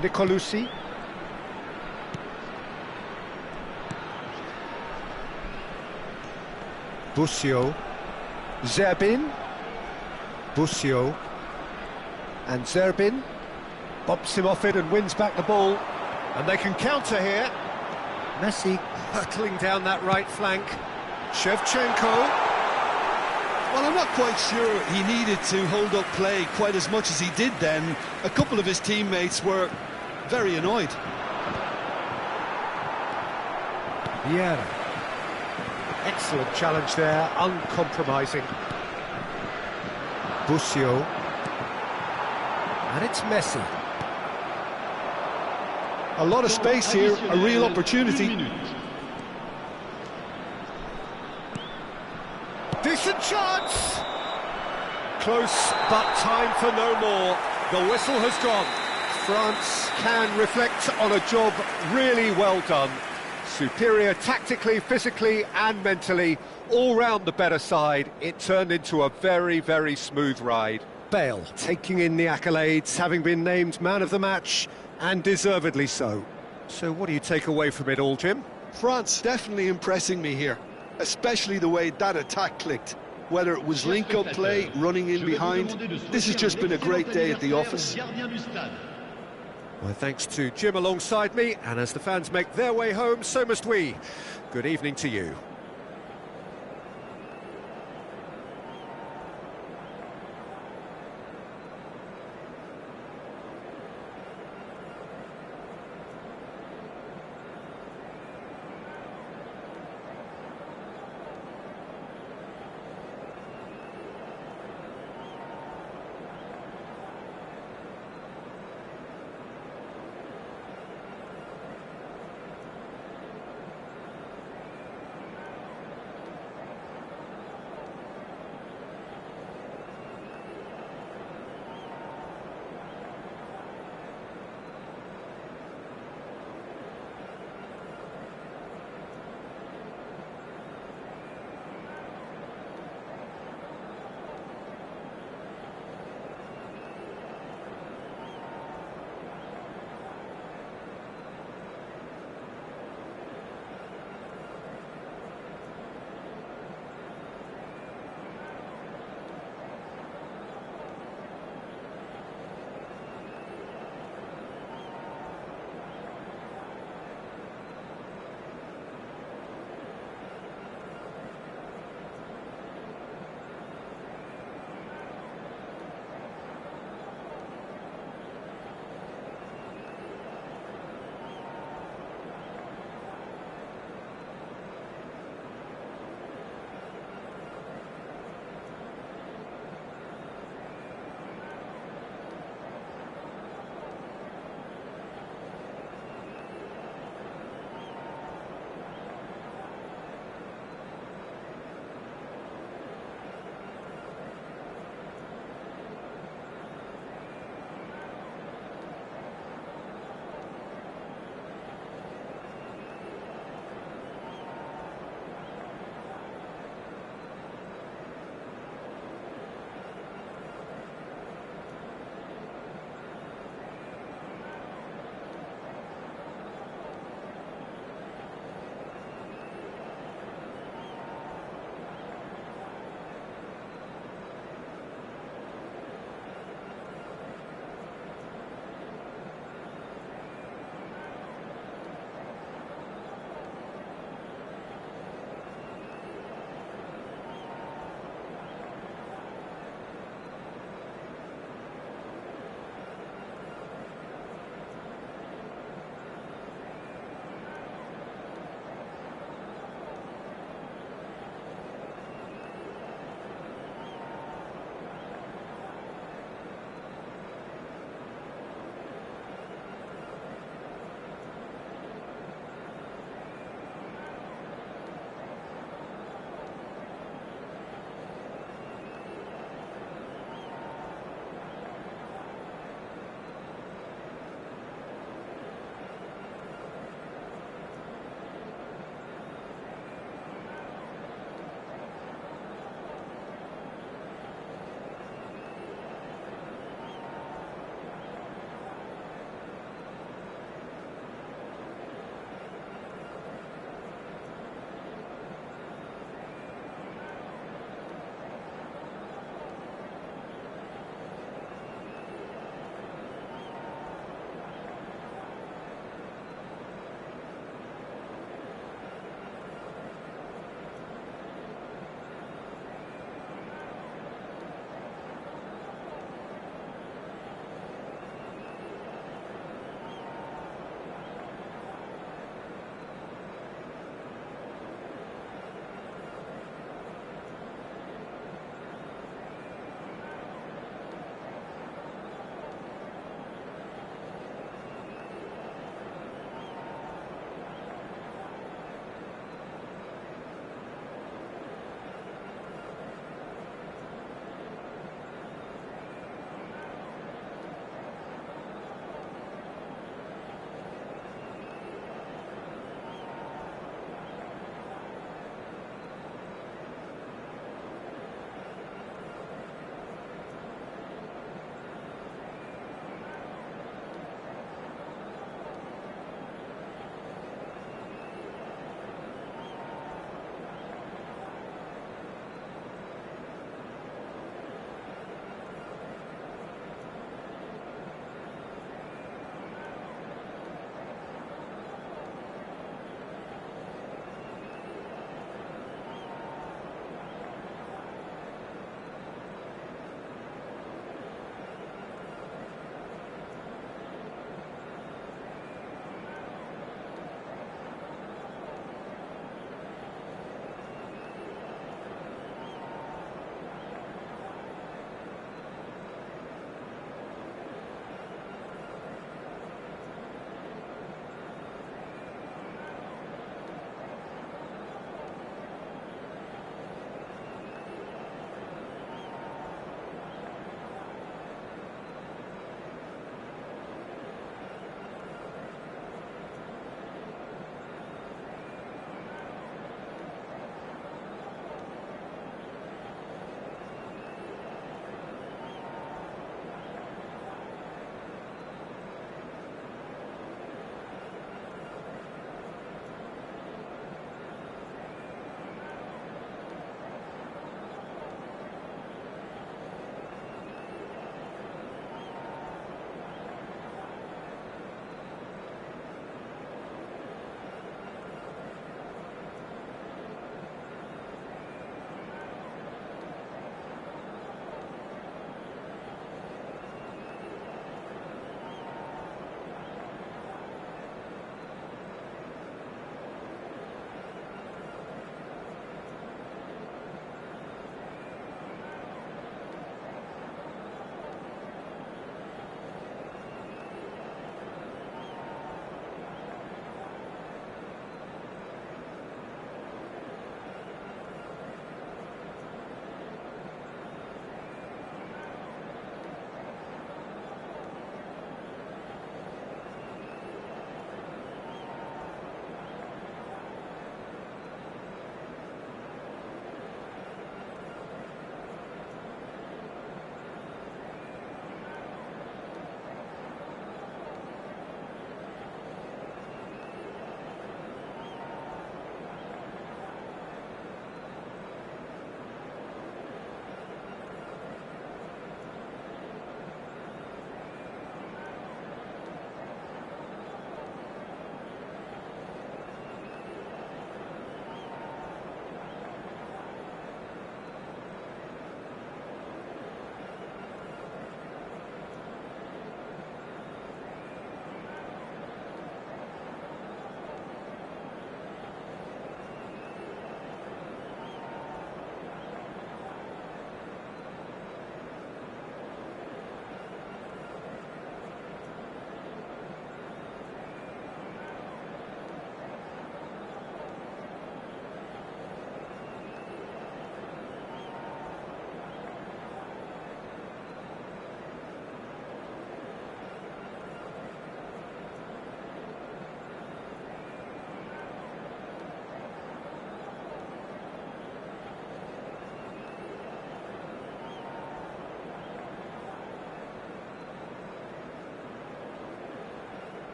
Speaker 1: Nicolosi. Busio. Zerbin. Busio. And Zerbin bumps him off it and wins back the ball. And they can counter here. Messi hurtling down that right flank. Shevchenko.
Speaker 2: Well, I'm not quite sure he needed to hold up play quite as much as he did then. A couple of his teammates were very annoyed.
Speaker 1: Vieira. Excellent challenge there, uncompromising. Busio. And it's Messi.
Speaker 2: A lot of space here, a real opportunity.
Speaker 1: Decent chance! Close, but time for no more. The whistle has gone. France can reflect on a job really well done. Superior tactically, physically and mentally. All round the better side. It turned into a very, very smooth ride. Bale taking in the accolades, having been named man of the match, and deservedly so. So what do you take away from it all, Jim?
Speaker 2: France definitely impressing me here, especially the way that attack clicked. Whether it was link-up play, running in behind, this has just been a great day at the office.
Speaker 1: Well, thanks to Jim alongside me, and as the fans make their way home, so must we. Good evening to you.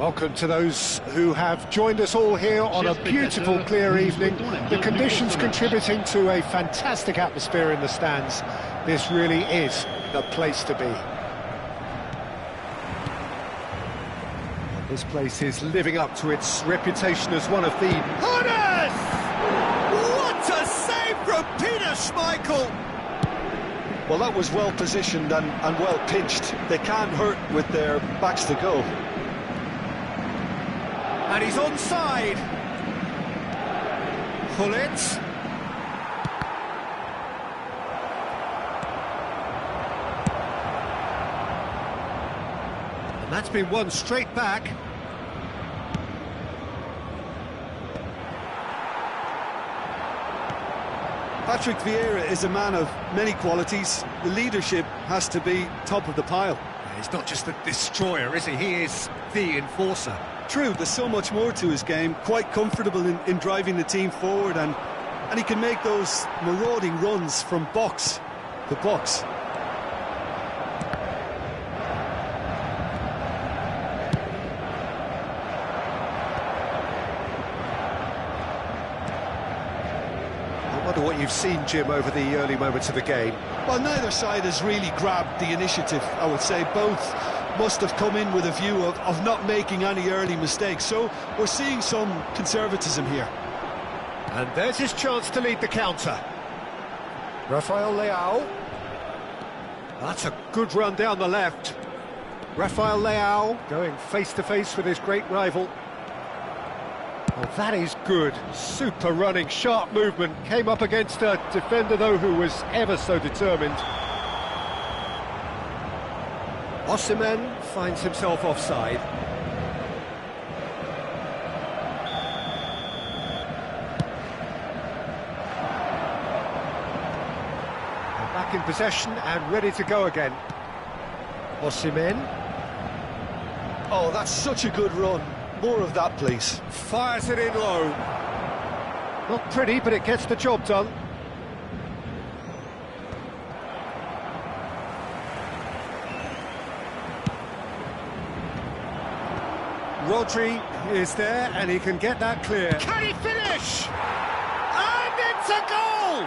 Speaker 1: Welcome to those who have joined us all here on a beautiful, clear evening. The conditions contributing to a fantastic atmosphere in the stands. This really is the place to be. This place is living up to its reputation as one of the...
Speaker 2: Hunters! What a save from Peter Schmeichel! Well, that was well positioned and well pitched. They can't hurt with their backs to goal.
Speaker 1: And he's onside. Hieucb. And that's been won straight back.
Speaker 2: Patrick Vieira is a man of many qualities. The leadership has to be top of the pile.
Speaker 1: He's not just the destroyer, is he? He is the enforcer.
Speaker 2: True, there's so much more to his game. Quite comfortable in driving the team forward, and he can make those marauding runs from box to box.
Speaker 1: I wonder what you've seen, Jim, over the early moments of the game.
Speaker 2: Well, neither side has really grabbed the initiative, I would say. Both must have come in with a view of not making any early mistakes. So we're seeing some conservatism here.
Speaker 1: And there's his chance to lead the counter. Rafael Leao. That's a good run down the left. Rafael Leao going face-to-face with his great rival. Well, that is good. Super running, sharp movement. Came up against a defender, though, who was ever so determined. Osimhen finds himself offside. They're back in possession and ready to go again. Osimhen.
Speaker 2: Oh, that's such a good run. More of that, please.
Speaker 1: Fires it in low. Not pretty, but it gets the job done. Rodri is there, and he can get that clear. Can he finish? And it's a goal!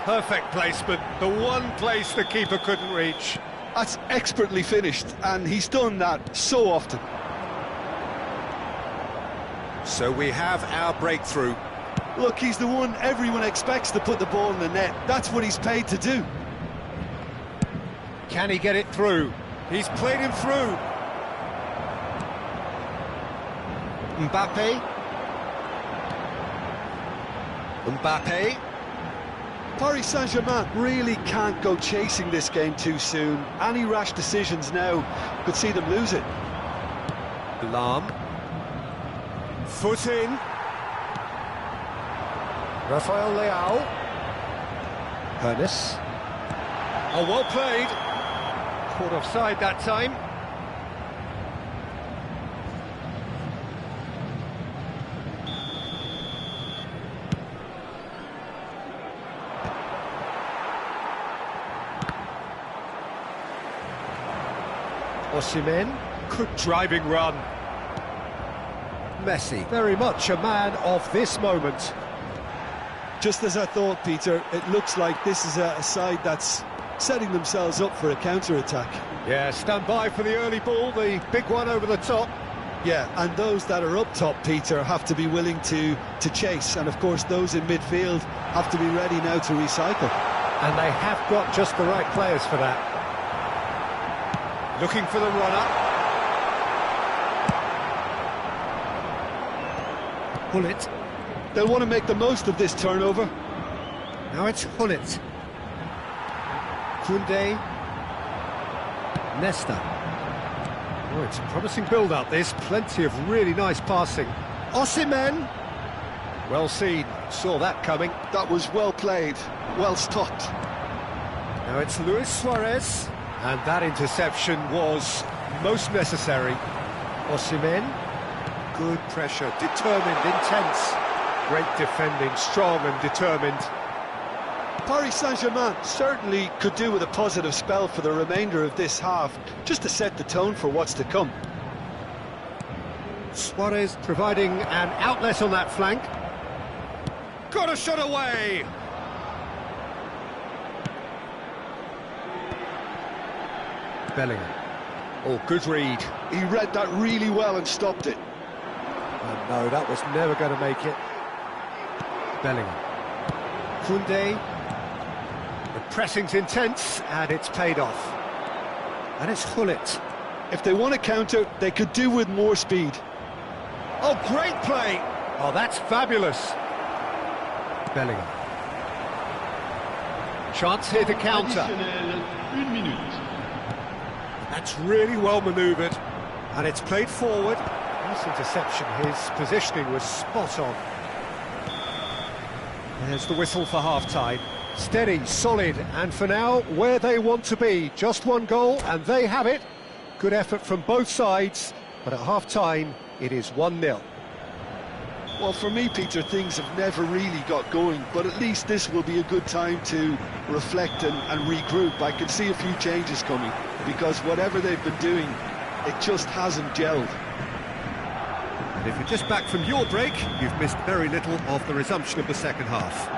Speaker 1: Perfect placement, the one place the keeper couldn't reach.
Speaker 2: That's expertly finished, and he's done that so often.
Speaker 1: So we have our breakthrough.
Speaker 2: Look, he's the one everyone expects to put the ball in the net. That's what he's paid to do.
Speaker 1: Can he get it through? He's played him through. Mbappe.
Speaker 2: Paris Saint-Germain really can't go chasing this game too soon. Any rash decisions now could see them lose it.
Speaker 1: Lam. Foot in. Rafael Leao. Ernest. Oh, well played. Caught offside that time. Osimhen. Good driving run. Messi, very much a man of this moment.
Speaker 2: Just as I thought, Peter, it looks like this is a side that's setting themselves up for a counter-attack.
Speaker 1: Yeah, stand by for the early ball, the big one over the top.
Speaker 2: Yeah, and those that are up top, Peter, have to be willing to chase. And, of course, those in midfield have to be ready now to recycle.
Speaker 1: And they have got just the right players for that. Looking for the run-up. Hieucb.
Speaker 2: They'll want to make the most of this turnover.
Speaker 1: Now it's Hieucb. Koundé. Nesta. Oh, it's a promising build-up, this. Plenty of really nice passing. Osimhen. Well seen. Saw that coming.
Speaker 2: That was well played. Well stopped.
Speaker 1: Now it's Luis Suarez. And that interception was most necessary. Osimhen. Good pressure. Determined. Intense. Great defending. Strong and determined.
Speaker 2: Paris Saint-Germain certainly could do with a positive spell for the remainder of this half, just to set the tone for what's to come.
Speaker 1: Suarez providing an outlet on that flank. Got a shot away! Bellingham. Oh, good read.
Speaker 2: He read that really well and stopped it.
Speaker 1: And no, that was never going to make it. Bellingham. Koundé. The pressing's intense, and it's paid off. And it's Hieucb.
Speaker 2: If they want to counter, they could do with more speed.
Speaker 1: Oh, great play! Oh, that's fabulous. Bellingham. Chance here to counter.
Speaker 3: Additionnel, 1 minute.
Speaker 1: That's really well manoeuvred. And it's played forward. Nice interception. His positioning was spot on. There's the whistle for half-time. Steady, solid, and for now, where they want to be. Just one goal, and they have it. Good effort from both sides, but at half-time, it is 1-0.
Speaker 2: Well, for me, Peter, things have never really got going, but at least this will be a good time to reflect and regroup. I can see a few changes coming, because whatever they've been doing, it just hasn't gelled.
Speaker 1: And if you're just back from your break, you've missed very little of the resumption of the second half.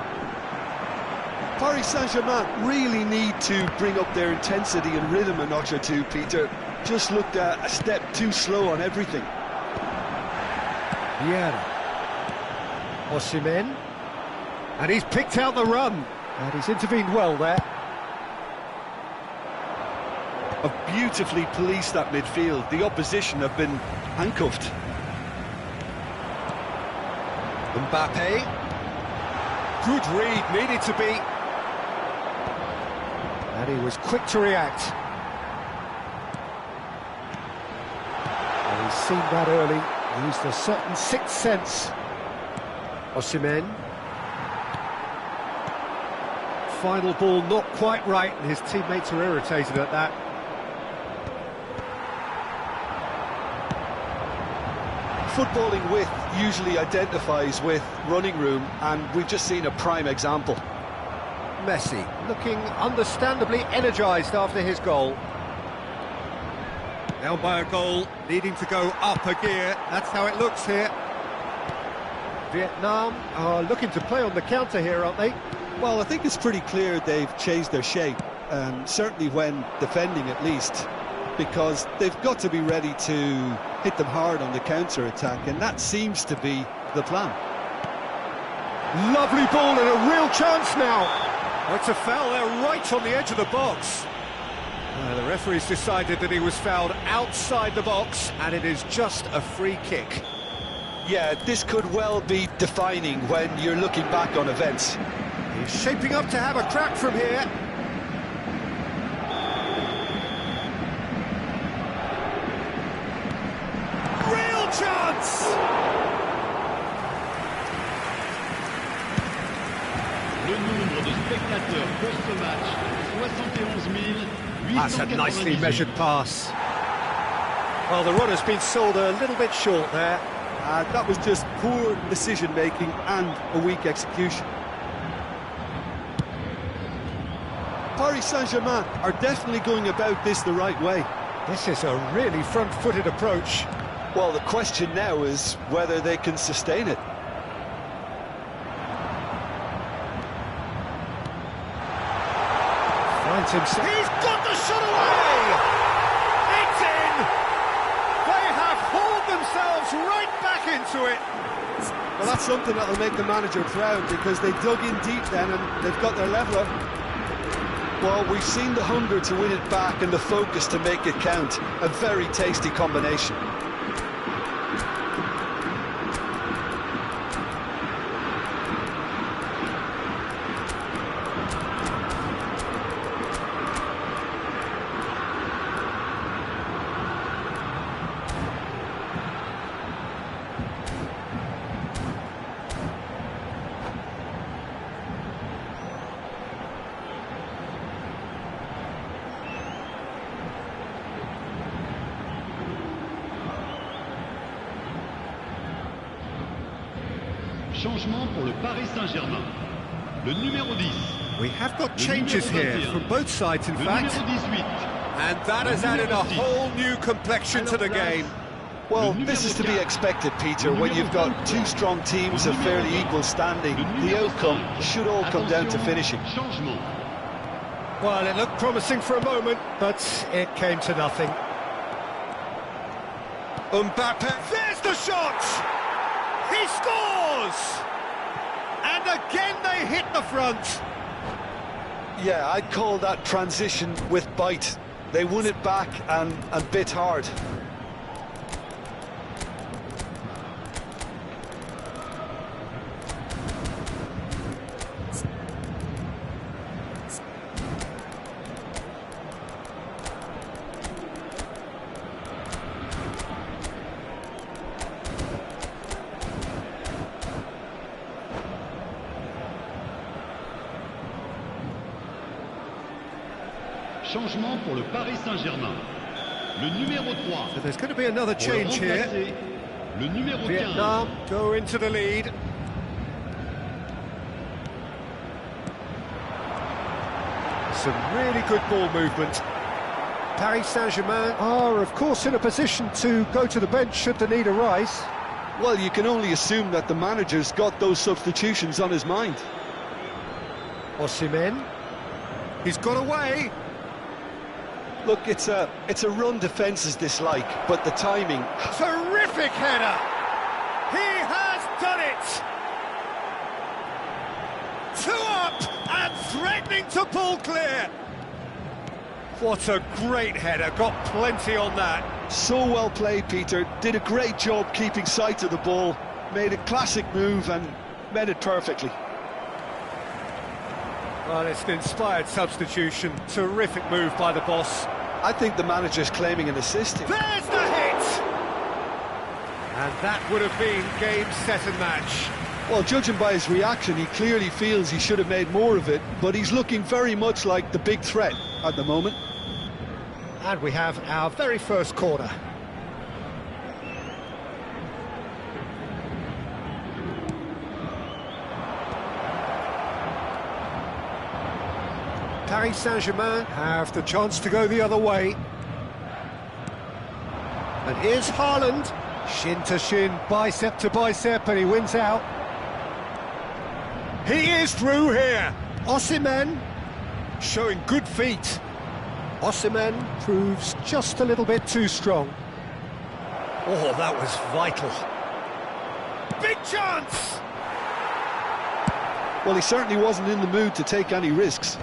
Speaker 2: Paris Saint-Germain really need to bring up their intensity and rhythm a notch or two, Peter. Just looked a step too slow on everything.
Speaker 1: Vieira. Osimhen. And he's picked out the run. And he's intervened well there.
Speaker 2: Have beautifully policed that midfield. The opposition have been handcuffed.
Speaker 1: Mbappe. Good read, needed to be. And he was quick to react. And he's seen that early, used a certain sixth sense. Osimhen. Final ball not quite right, and his teammates are irritated at that.
Speaker 2: Footballing width usually identifies with running room, and we've just seen a prime example.
Speaker 1: Messi looking understandably energised after his goal. Down by a goal, needing to go up a gear. That's how it looks here. Vietnam are looking to play on the counter here, aren't they?
Speaker 2: Well, I think it's pretty clear they've changed their shape, certainly when defending at least, because they've got to be ready to hit them hard on the counter-attack, and that seems to be the plan.
Speaker 1: Lovely ball and a real chance now. Oh, it's a foul there right on the edge of the box. The referee's decided that he was fouled outside the box, and it is just a free kick.
Speaker 2: Yeah, this could well be defining when you're looking back on events.
Speaker 1: He's shaping up to have a crack from here. Real chance!
Speaker 3: Le nombre de spectateurs pour ce match, 71 899.
Speaker 1: That's a nicely measured pass. Well, the run has been sold a little bit short there.
Speaker 2: That was just poor decision-making and a weak execution. Paris Saint-Germain are definitely going about this the right way.
Speaker 1: This is a really front-footed approach.
Speaker 2: Well, the question now is whether they can sustain it.
Speaker 1: Finds himself. He's got the shot away! It's in! They have hauled themselves right back into it.
Speaker 2: Well, that's something that'll make the manager proud, because they dug in deep then and they've got their leveller. Well, we've seen the hunger to win it back and the focus to make it count. A very tasty combination.
Speaker 3: Changement pour le Paris Saint-Germain. Le numéro 10.
Speaker 1: We have got changes here from both sides, in fact.
Speaker 3: Numéro 18.
Speaker 1: And that has added a whole new complexion to the game.
Speaker 2: Well, this is to be expected, Peter. When you've got two strong teams of fairly equal standing, the outcome should all come down to finishing.
Speaker 1: Well, it looked promising for a moment, but it came to nothing. Mbappe, there's the shot! He scores! And again they hit the front.
Speaker 2: Yeah, I'd call that transition with bite. They won it back and bit hard.
Speaker 3: Changement pour le Paris Saint-Germain. Le numéro 3.
Speaker 1: So there's going to be another change here.
Speaker 3: Le numéro 15.
Speaker 1: Vietnam go into the lead. Some really good ball movement. Paris Saint-Germain are, of course, in a position to go to the bench should the need arise.
Speaker 2: Well, you can only assume that the manager's got those substitutions on his mind.
Speaker 1: Osimhen. He's got away.
Speaker 2: Look, it's a run defence's dislike, but the timing...
Speaker 1: Terrific header! He has done it! 2 up and threatening to pull clear. What a great header, got plenty on that.
Speaker 2: So well played, Peter. Did a great job keeping sight of the ball, made a classic move and met it perfectly.
Speaker 1: Well, it's an inspired substitution. Terrific move by the boss.
Speaker 2: I think the manager's claiming an assist here.
Speaker 1: There's the hit! And that would have been game, set and match.
Speaker 2: Well, judging by his reaction, he clearly feels he should have made more of it, but he's looking very much like the big threat at the moment.
Speaker 1: And we have our very first corner. Paris Saint-Germain have the chance to go the other way. And here's Haaland, shin to shin, bicep to bicep, and he wins out. He is through here. Osimhen showing good feet. Osimhen proves just a little bit too strong. Oh, that was vital. Big chance!
Speaker 2: Well, he certainly wasn't in the mood to take any risks.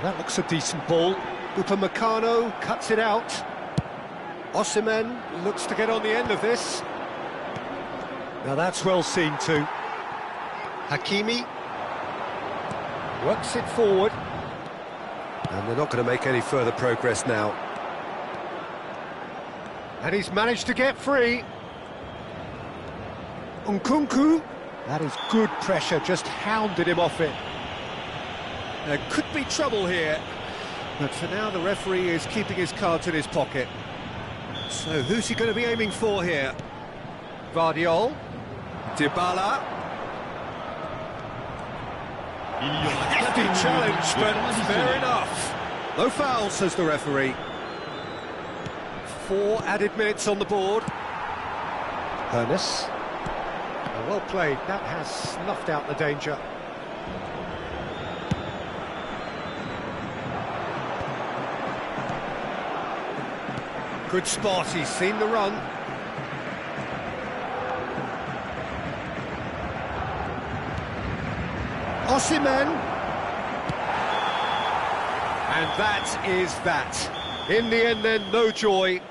Speaker 1: That looks a decent ball. Upamecano cuts it out. Osimhen looks to get on the end of this. Now that's well seen too. Hieucb works it forward. And they're not going to make any further progress now. And he's managed to get free. Nkunku, that is good pressure, just hounded him off it. There could be trouble here, but for now the referee is keeping his cards in his pocket. So who's he going to be aiming for here? Vardiol, Dybala. Hefty challenge, but fair enough. No foul, says the referee. 4 added minutes on the board. Ernest. Well played, that has snuffed out the danger. Good spot, he's seen the run. Osimhen. And that is that. In the end then, no joy.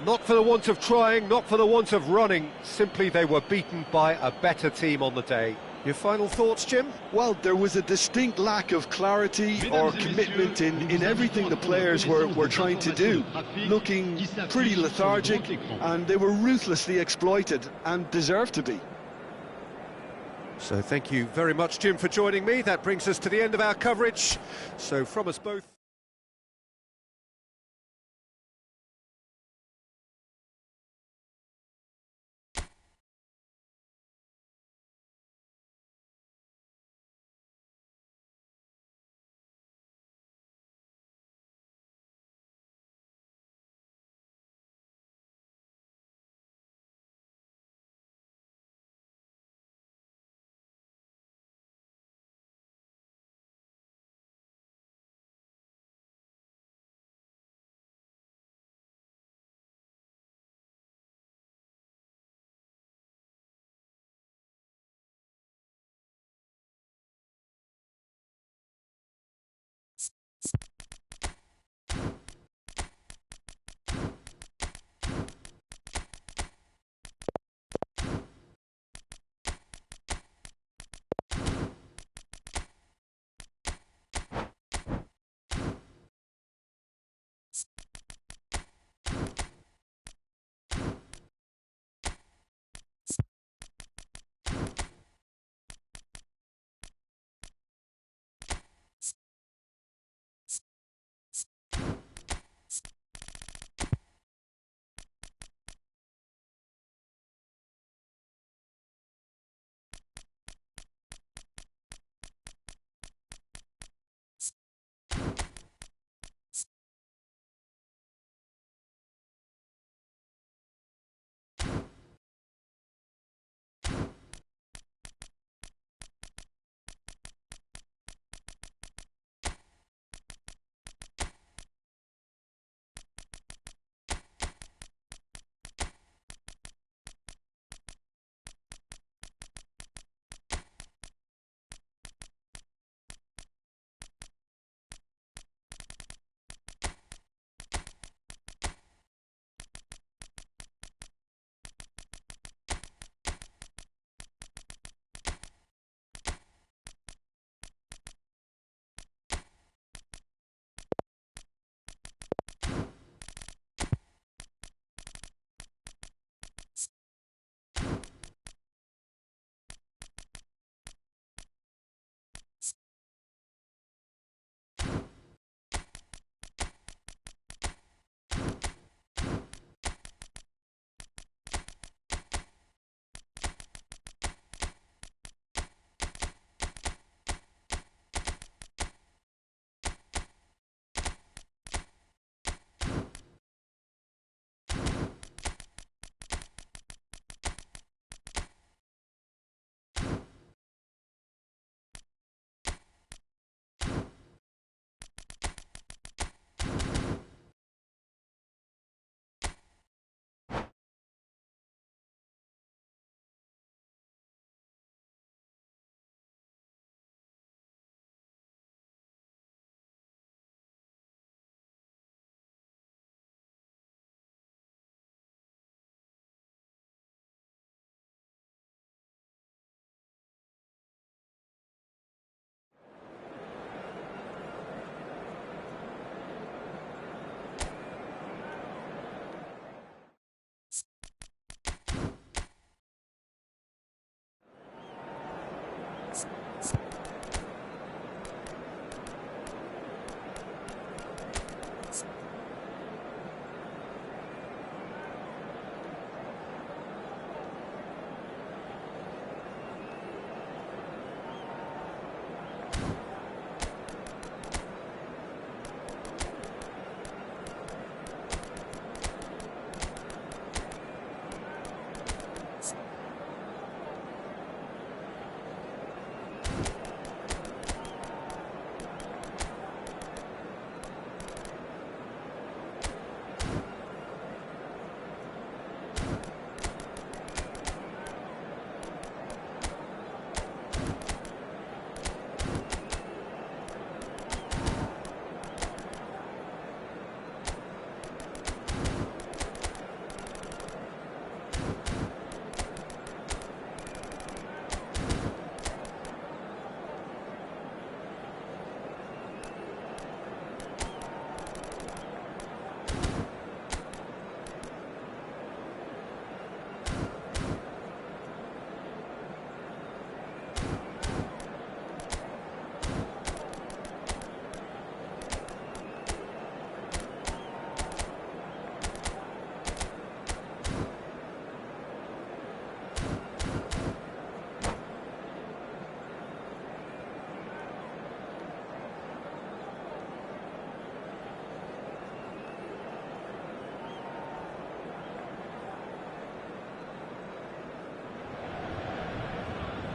Speaker 1: Not for the want of trying, not for the want of running. Simply they were beaten by a better team on the day. Your final thoughts, Jim?
Speaker 2: Well, there was a distinct lack of clarity or commitment in everything the players were trying to do. Looking pretty lethargic, and they were ruthlessly exploited and deserved to be.
Speaker 1: So thank you very much, Jim, for joining me. That brings us to the end of our coverage. So from us both...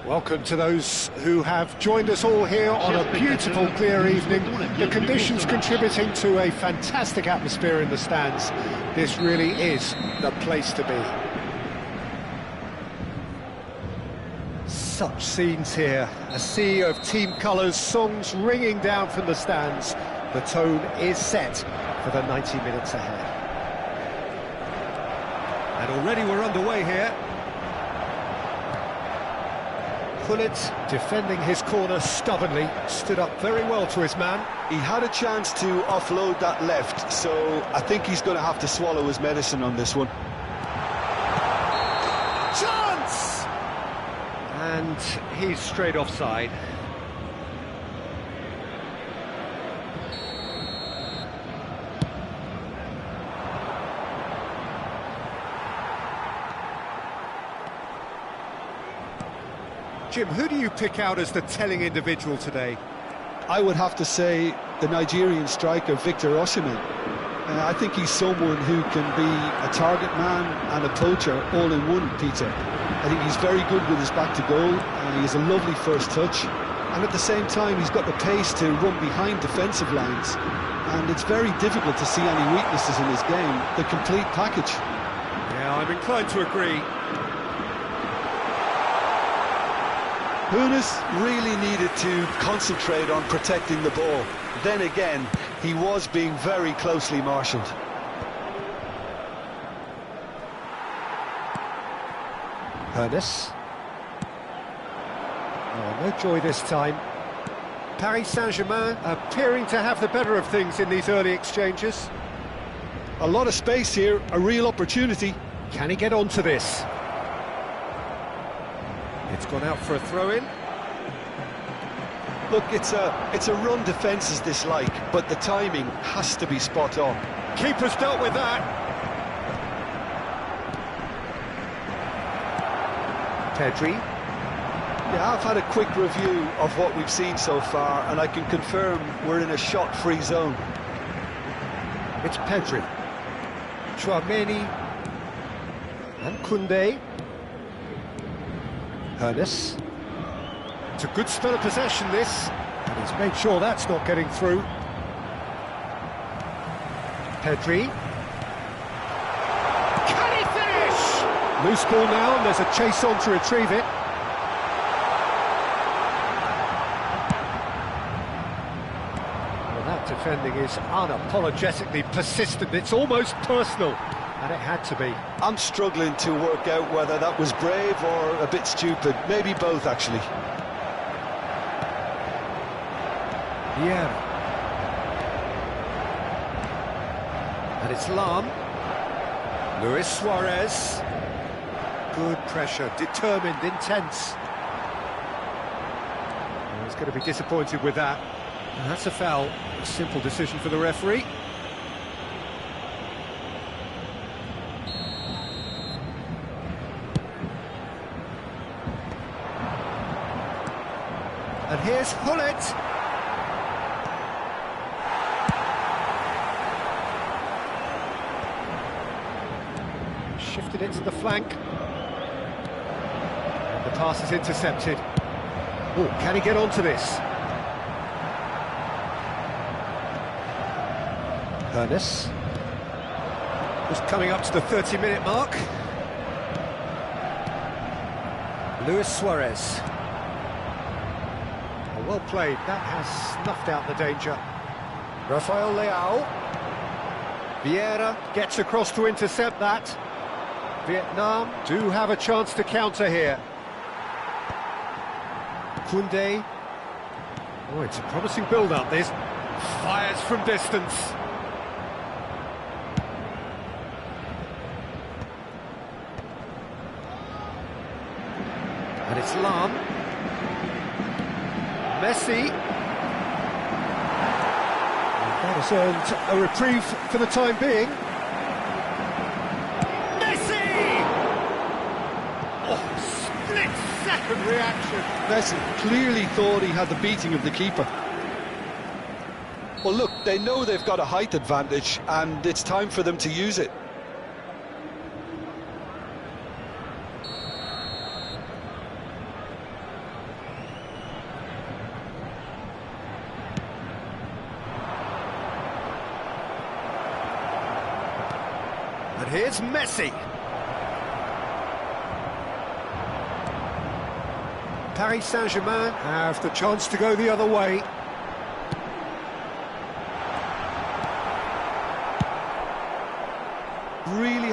Speaker 1: Welcome to those who have joined us all here on a beautiful, clear evening. The conditions contributing to a fantastic atmosphere in the stands. This really is the place to be. Such scenes here, a sea of team colours, songs ringing down from the stands. The tone is set for the 90 minutes ahead. And already we're underway here. Gullit, defending his corner stubbornly, stood up very well to his man.
Speaker 2: He had a chance to offload that left, so I think he's going to have to swallow his medicine on this one.
Speaker 1: Chance! And he's straight offside. Jim, who do you pick out as the telling individual today?
Speaker 2: I would have to say the Nigerian striker Victor Osimhen. I think he's someone who can be a target man and a poacher all in one, Peter. I think he's very good with his back to goal, and he has a lovely first touch. And at the same time, he's got the pace to run behind defensive lines. And it's very difficult to see any weaknesses in his game, the complete package.
Speaker 1: Yeah, I'm inclined to agree.
Speaker 2: Hoeneß really needed to concentrate on protecting the ball. Then again, he was being very closely marshalled.
Speaker 1: Hoeneß. Oh, no joy this time. Paris Saint-Germain appearing to have the better of things in these early exchanges.
Speaker 2: A lot of space here, a real opportunity.
Speaker 1: Can he get onto this? It's gone out for a throw-in.
Speaker 2: Look, it's a run defence dislike, but the timing has to be spot on.
Speaker 1: Keeper's dealt with that. Pedri.
Speaker 2: Yeah, I've had a quick review of what we've seen so far, and I can confirm we're in a shot-free zone.
Speaker 1: It's Pedri. Chouameni. And Koundé. Hoeneß. It's a good spell of possession, this. And he's made sure that's not getting through. Pedri. Can he finish? Loose ball now, and there's a chase on to retrieve it. Well, that defending is unapologetically persistent. It's almost personal. And it had to be.
Speaker 2: I'm struggling to work out whether that was brave or a bit stupid. Maybe both, actually.
Speaker 1: Yeah. And it's Lahm. Luis Suarez. Good pressure, determined, intense. Well, he's going to be disappointed with that. And that's a foul. A simple decision for the referee. And here's Gullit. Shifted it to the flank. And the pass is intercepted. Oh, can he get onto this? Hoeneß. Just coming up to the 30-minute mark. Luis Suarez. Well played, that has snuffed out the danger. Rafael Leao. Vieira gets across to intercept that. Vietnam do have a chance to counter here. Koundé. Oh, it's a promising build-up, this. Fires from distance. And it's Lahm. Messi. That has earned a reprieve for the time being. Messi! Oh, split-second reaction.
Speaker 2: Messi clearly thought he had the beating of the keeper. Well, look, they know they've got a height advantage, and it's time for them to use it.
Speaker 1: And here's Messi. Paris Saint-Germain have the chance to go the other way.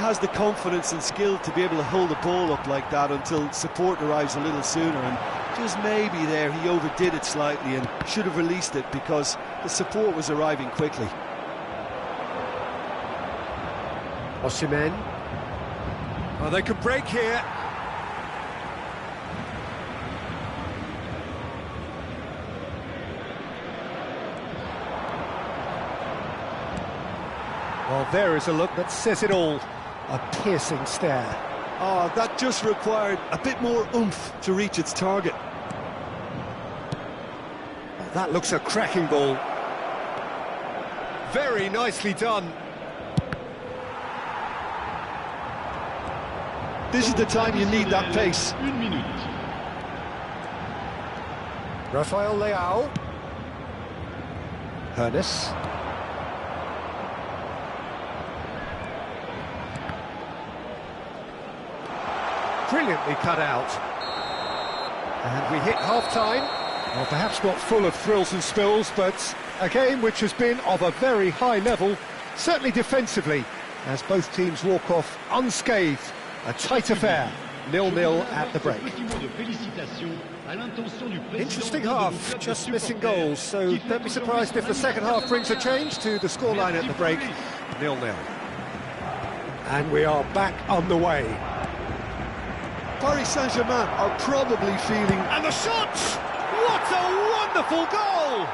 Speaker 2: has the confidence and skill to be able to hold the ball up like that until support arrives a little sooner, and just maybe there he overdid it slightly and should have released it because the support was arriving quickly.
Speaker 1: Osimhen. Oh, they could break here. Well, there is a look that says it all. A piercing stare.
Speaker 2: Oh, that just required a bit more oomph to reach its target.
Speaker 1: Oh, that looks a cracking ball. Very nicely done.
Speaker 2: This is the time you need that pace.
Speaker 1: Rafael Leao. Hernes. Brilliantly cut out. And we hit half-time. Well, perhaps not full of thrills and spills, but a game which has been of a very high level, certainly defensively, as both teams walk off unscathed. A tight affair, 0-0 at the break. Interesting half, just missing goals, so don't be surprised if the second half brings a change to the scoreline at the break, 0-0. And we are back on the way.
Speaker 2: Paris Saint-Germain are probably feeling...
Speaker 1: And the shot! What a wonderful goal!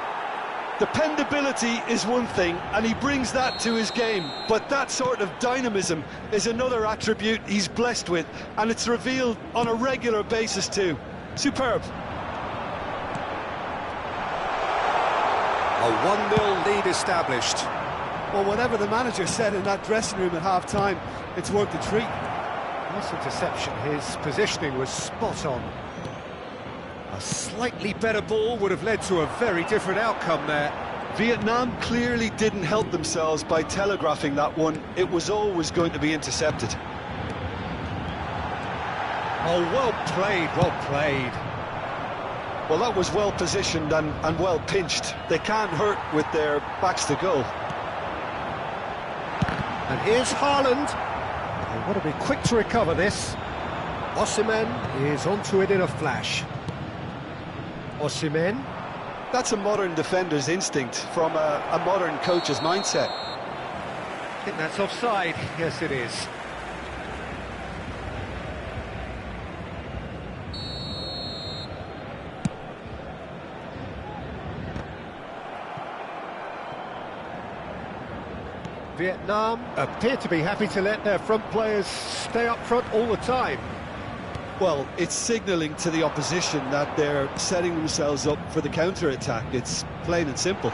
Speaker 2: Dependability is one thing, and he brings that to his game, but that sort of dynamism is another attribute he's blessed with, and it's revealed on a regular basis too. Superb.
Speaker 1: A 1-0 lead established.
Speaker 2: Well, whatever the manager said in that dressing room at half-time, it's worth the treat.
Speaker 1: Nice interception, his positioning was spot on. A slightly better ball would have led to a very different outcome there.
Speaker 2: Vietnam clearly didn't help themselves by telegraphing that one. It was always going to be intercepted.
Speaker 1: Oh, well played, well played.
Speaker 2: Well, that was well positioned and well pinched. They can't hurt with their backs to goal.
Speaker 1: And here's Haaland. They want to be quick to recover this. Osimhen is onto it in a flash. Osimhen.
Speaker 2: That's a modern defender's instinct from a modern coach's mindset.
Speaker 1: I think that's offside. Yes, it is. Vietnam appear to be happy to let their front players stay up front all the time.
Speaker 2: Well, it's signalling to the opposition that they're setting themselves up for the counter-attack. It's plain and simple.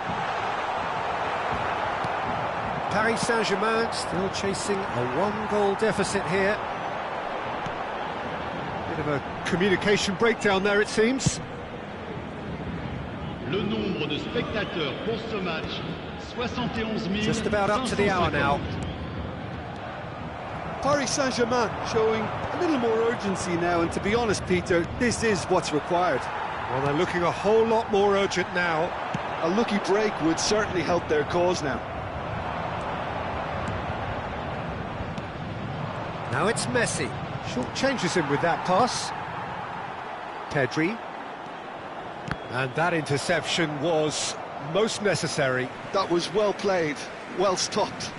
Speaker 1: Paris Saint-Germain still chasing a one-goal deficit here. Bit of a communication breakdown there, it seems.
Speaker 3: Le nombre de spectateurs pour ce match, 71
Speaker 1: Just about up to the hour now.
Speaker 2: Paris Saint-Germain showing a little more urgency now, and to be honest, Peter, this is what's required.
Speaker 1: Well, they're looking a whole lot more urgent now.
Speaker 2: A lucky break would certainly help their cause now.
Speaker 1: Now it's Messi. Short changes him with that pass. Pedri. And that interception was most necessary.
Speaker 2: That was well played, well stopped.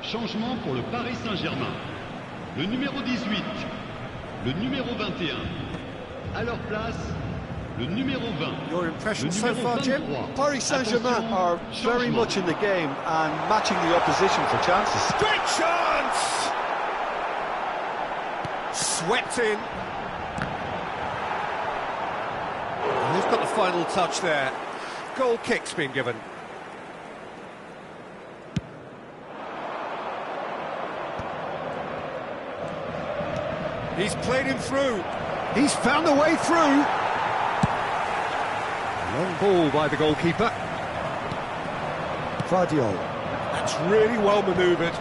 Speaker 3: Changement pour le Paris Saint-Germain. Le numéro 18, le numéro 21. À leur place, Le numéro 20.
Speaker 1: Your impression so far, Jim?
Speaker 2: Paris Saint-Germain are very much in the game and matching the opposition for chances.
Speaker 1: Great chance! Swept in. And who's got the final touch there? Goal kick's been given. He's played him through. He's found a way through. Long ball by the goalkeeper. Vardiol. That's really well manoeuvred.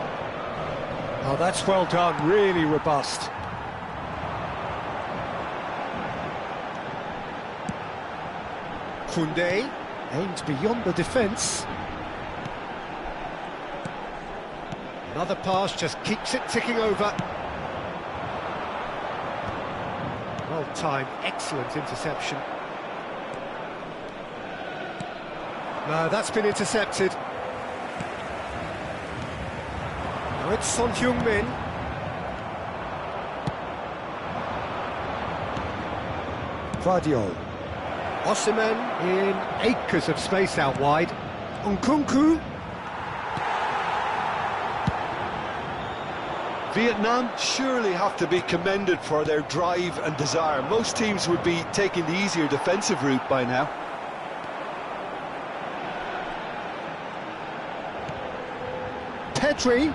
Speaker 1: Oh, that's well done. Really robust. Koundé aimed beyond the defence. Another pass just keeps it ticking over. Well timed, excellent interception. No, that's been intercepted. Now it's Son Heung-min. Vardiol. Osimhen in acres of space out wide. Nkunku.
Speaker 2: Vietnam surely have to be commended for their drive and desire. Most teams would be taking the easier defensive route by now.
Speaker 1: Pedri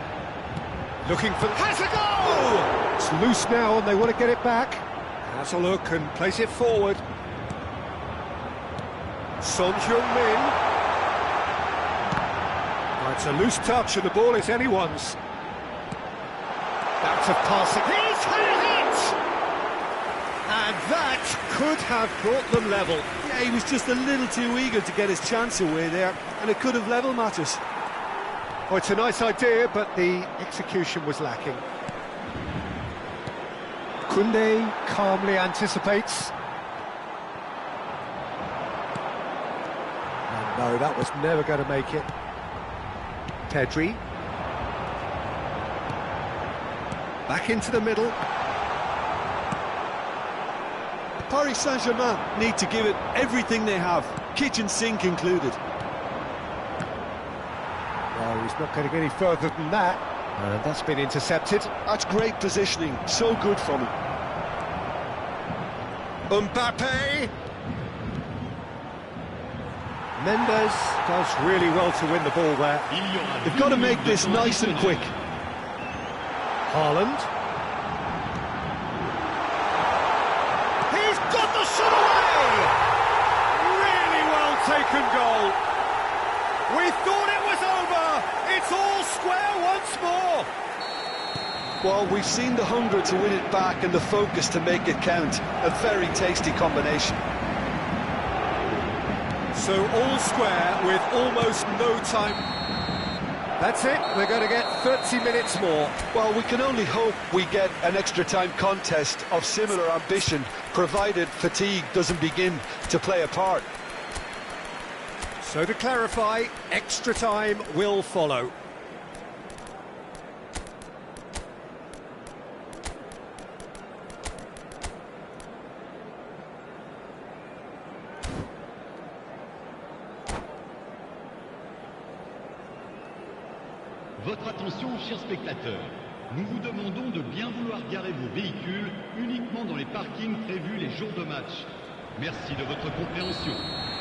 Speaker 1: looking for... Has a goal! It's loose now and they want to get it back. Has a look and place it forward. Son Heung-min. Oh, it's a loose touch and the ball is anyone's. Out of passing. He's had it! And that could have brought them level.
Speaker 2: Yeah, he was just a little too eager to get his chance away there, and it could have level matters.
Speaker 1: Oh, it's a nice idea, but the execution was lacking. Koundé calmly anticipates. And no, that was never going to make it. Pedri. Back into the middle.
Speaker 2: Paris Saint-Germain need to give it everything they have, kitchen sink included.
Speaker 1: No, he's not going to get any further than that. And that's been intercepted.
Speaker 2: That's great positioning, so good from him.
Speaker 1: Mbappe. Mendes does really well to win the ball there.
Speaker 2: They've got to make this nice and quick.
Speaker 1: Haaland. He's got the shot away! Really well taken goal. We thought it was over. It's all square once more.
Speaker 2: Well, we've seen the hunger to win it back and the focus to make it count. A very tasty combination.
Speaker 1: So all square with almost no time. That's it, we're going to get 30 minutes more.
Speaker 2: Well, we can only hope we get an extra time contest of similar ambition, provided fatigue doesn't begin to play a part.
Speaker 1: So to clarify, extra time will follow.
Speaker 3: Votre attention, chers spectateurs. Nous vous demandons de bien vouloir garer vos véhicules uniquement dans les parkings prévus les jours de match. Merci de votre compréhension.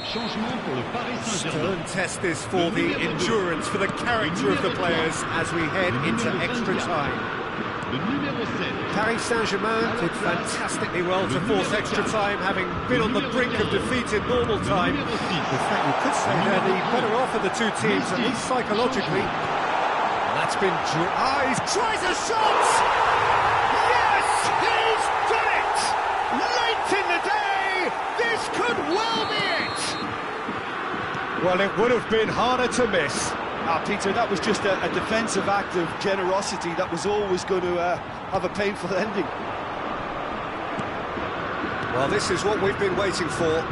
Speaker 3: Changement pour le Paris Saint-Germain.
Speaker 1: Stern test this for the endurance, for the character of the players as we head into extra time.
Speaker 3: Le numéro 7.
Speaker 1: Paris Saint-Germain did fantastically well to force extra time, having been on the brink of defeat in normal time. In fact, you could say they're the better off of the two teams, at least psychologically. That's been... he tries a shot! Yes, he's done it! Late in the day, this could well be it! Well, it would have been harder to miss.
Speaker 2: Peter, that was just a defensive act of generosity that was always going to have a painful ending.
Speaker 1: Well, this is what we've been waiting for.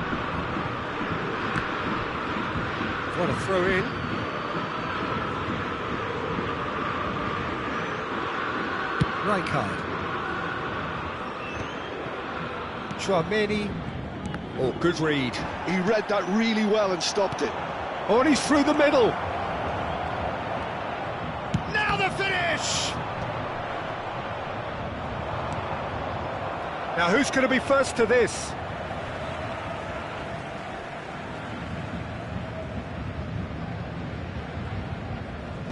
Speaker 1: What a throw in. Rijkaard. Chouameni. Oh, good read.
Speaker 2: He read that really well and stopped it.
Speaker 1: Oh, and he's through the middle. Now the finish! Now who's going to be first to this?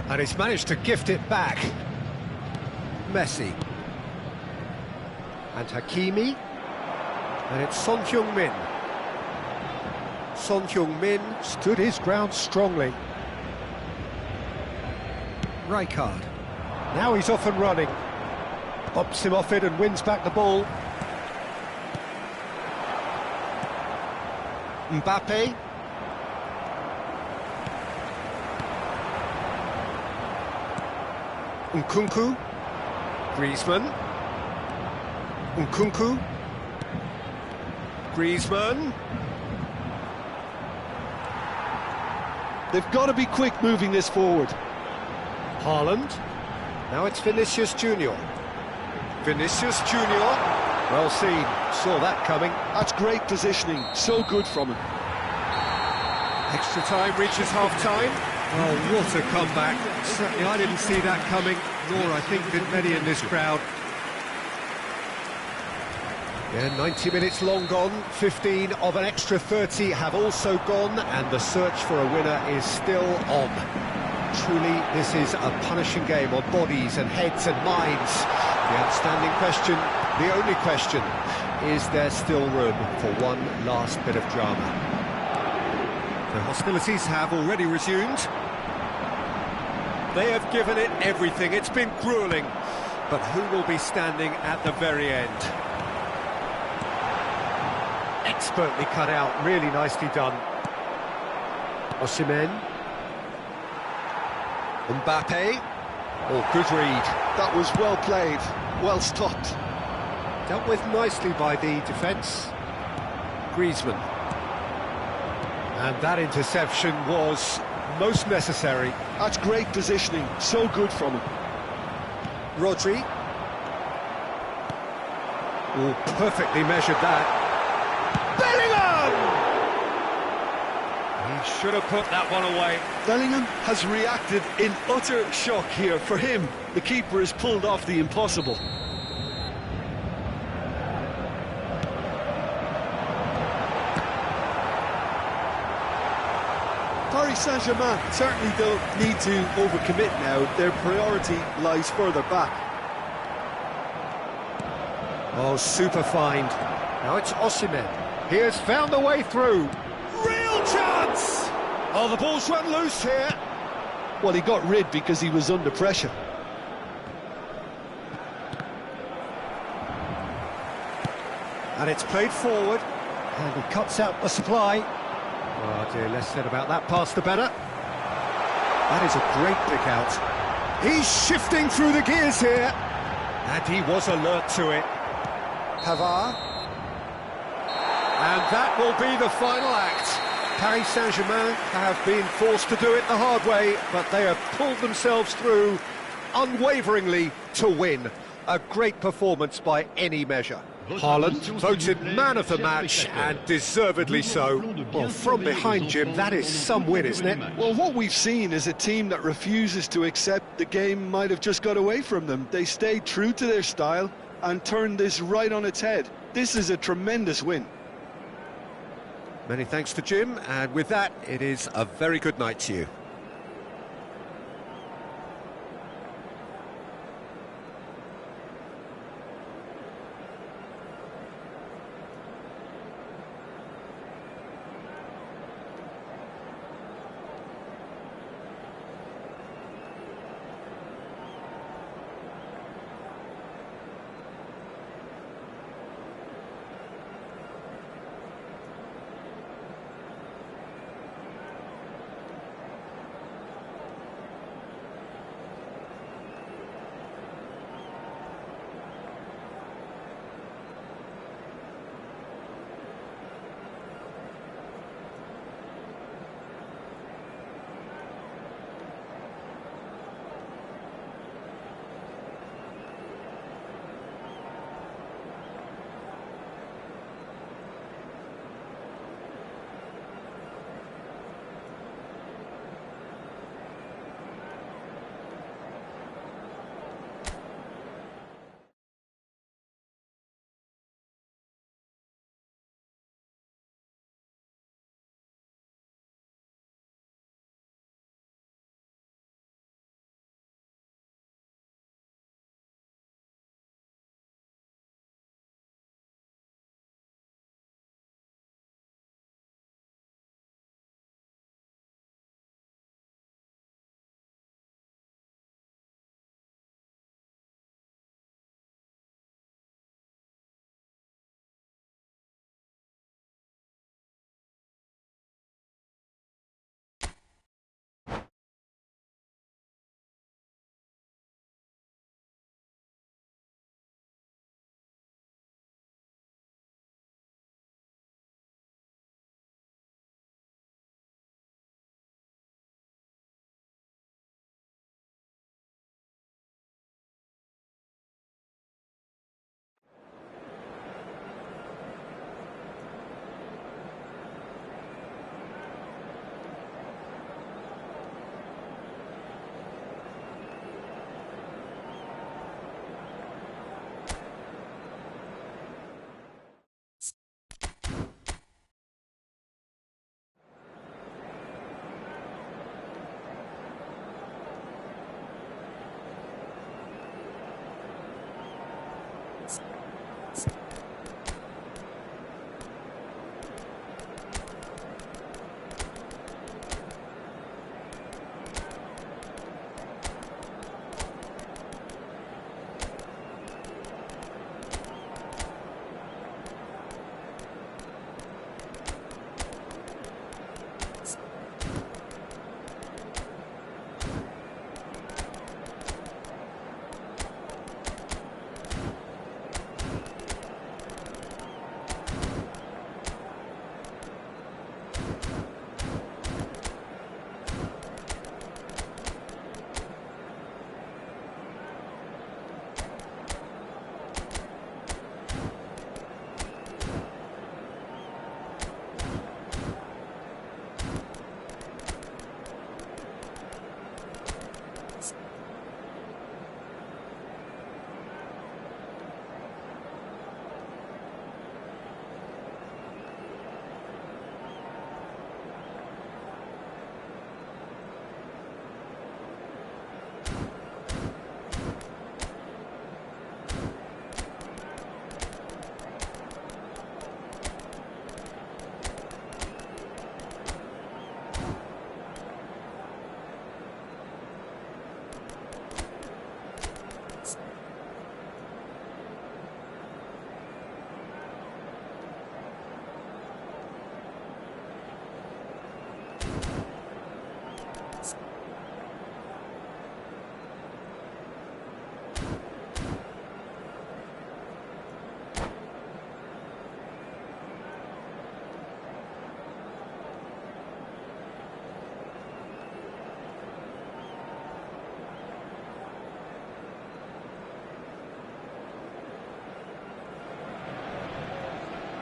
Speaker 1: And he's managed to gift it back. Messi. And Hieucb. And it's Son Heung-min. Son Heung-min stood his ground strongly. Rijkaard. Now he's off and running. Bumps him off it and wins back the ball. Mbappe. Nkunku. Griezmann. Nkunku. Griezmann.
Speaker 2: They've got to be quick moving this forward.
Speaker 1: Haaland. Now it's Vinicius Junior. Vinicius Junior. Well seen. Saw that coming.
Speaker 2: That's great positioning. So good from him.
Speaker 1: Extra time reaches half-time. Oh, what a comeback. Certainly I didn't see that coming, nor I think did many in this crowd. Yeah, 90 minutes long gone, 15 of an extra 30 have also gone, and the search for a winner is still on. Truly, this is a punishing game on bodies and heads and minds. The outstanding question, the only question, is there still room for one last bit of drama? The hostilities have already resumed. They have given it everything. It's been gruelling. But who will be standing at the very end? Expertly cut out, really nicely done. Osimhen. Mbappe. Oh, good read.
Speaker 2: That was well played, well stopped.
Speaker 1: Dealt with nicely by the defence. Griezmann. And that interception was most necessary.
Speaker 2: That's great positioning, so good from him.
Speaker 1: Rodri. Oh, perfectly measured that. Bellingham! He should have put that one away.
Speaker 2: Bellingham has reacted in utter shock here. For him, the keeper has pulled off the impossible. Paris Saint-Germain certainly don't need to overcommit now. Their priority lies further back.
Speaker 1: Oh, super find. Now it's Osimhen. He has found a way through. Real chance! Oh, the ball's run loose here.
Speaker 2: Well, he got rid because he was under pressure.
Speaker 1: And it's played forward. And he cuts out the supply. Oh dear, less said about that pass the better. That is a great pick out. He's shifting through the gears here. And he was alert to it. Pavard. And that will be the final act. Paris Saint-Germain have been forced to do it the hard way, but they have pulled themselves through unwaveringly to win. A great performance by any measure. Haaland voted man of the match, and deservedly so. Well, from behind, Jim, that is some win, isn't it?
Speaker 2: Well, what we've seen is a team that refuses to accept the game might have just got away from them. They stayed true to their style and turned this right on its head. This is a tremendous win.
Speaker 1: Many thanks to Jim, and with that, it is a very good night to you.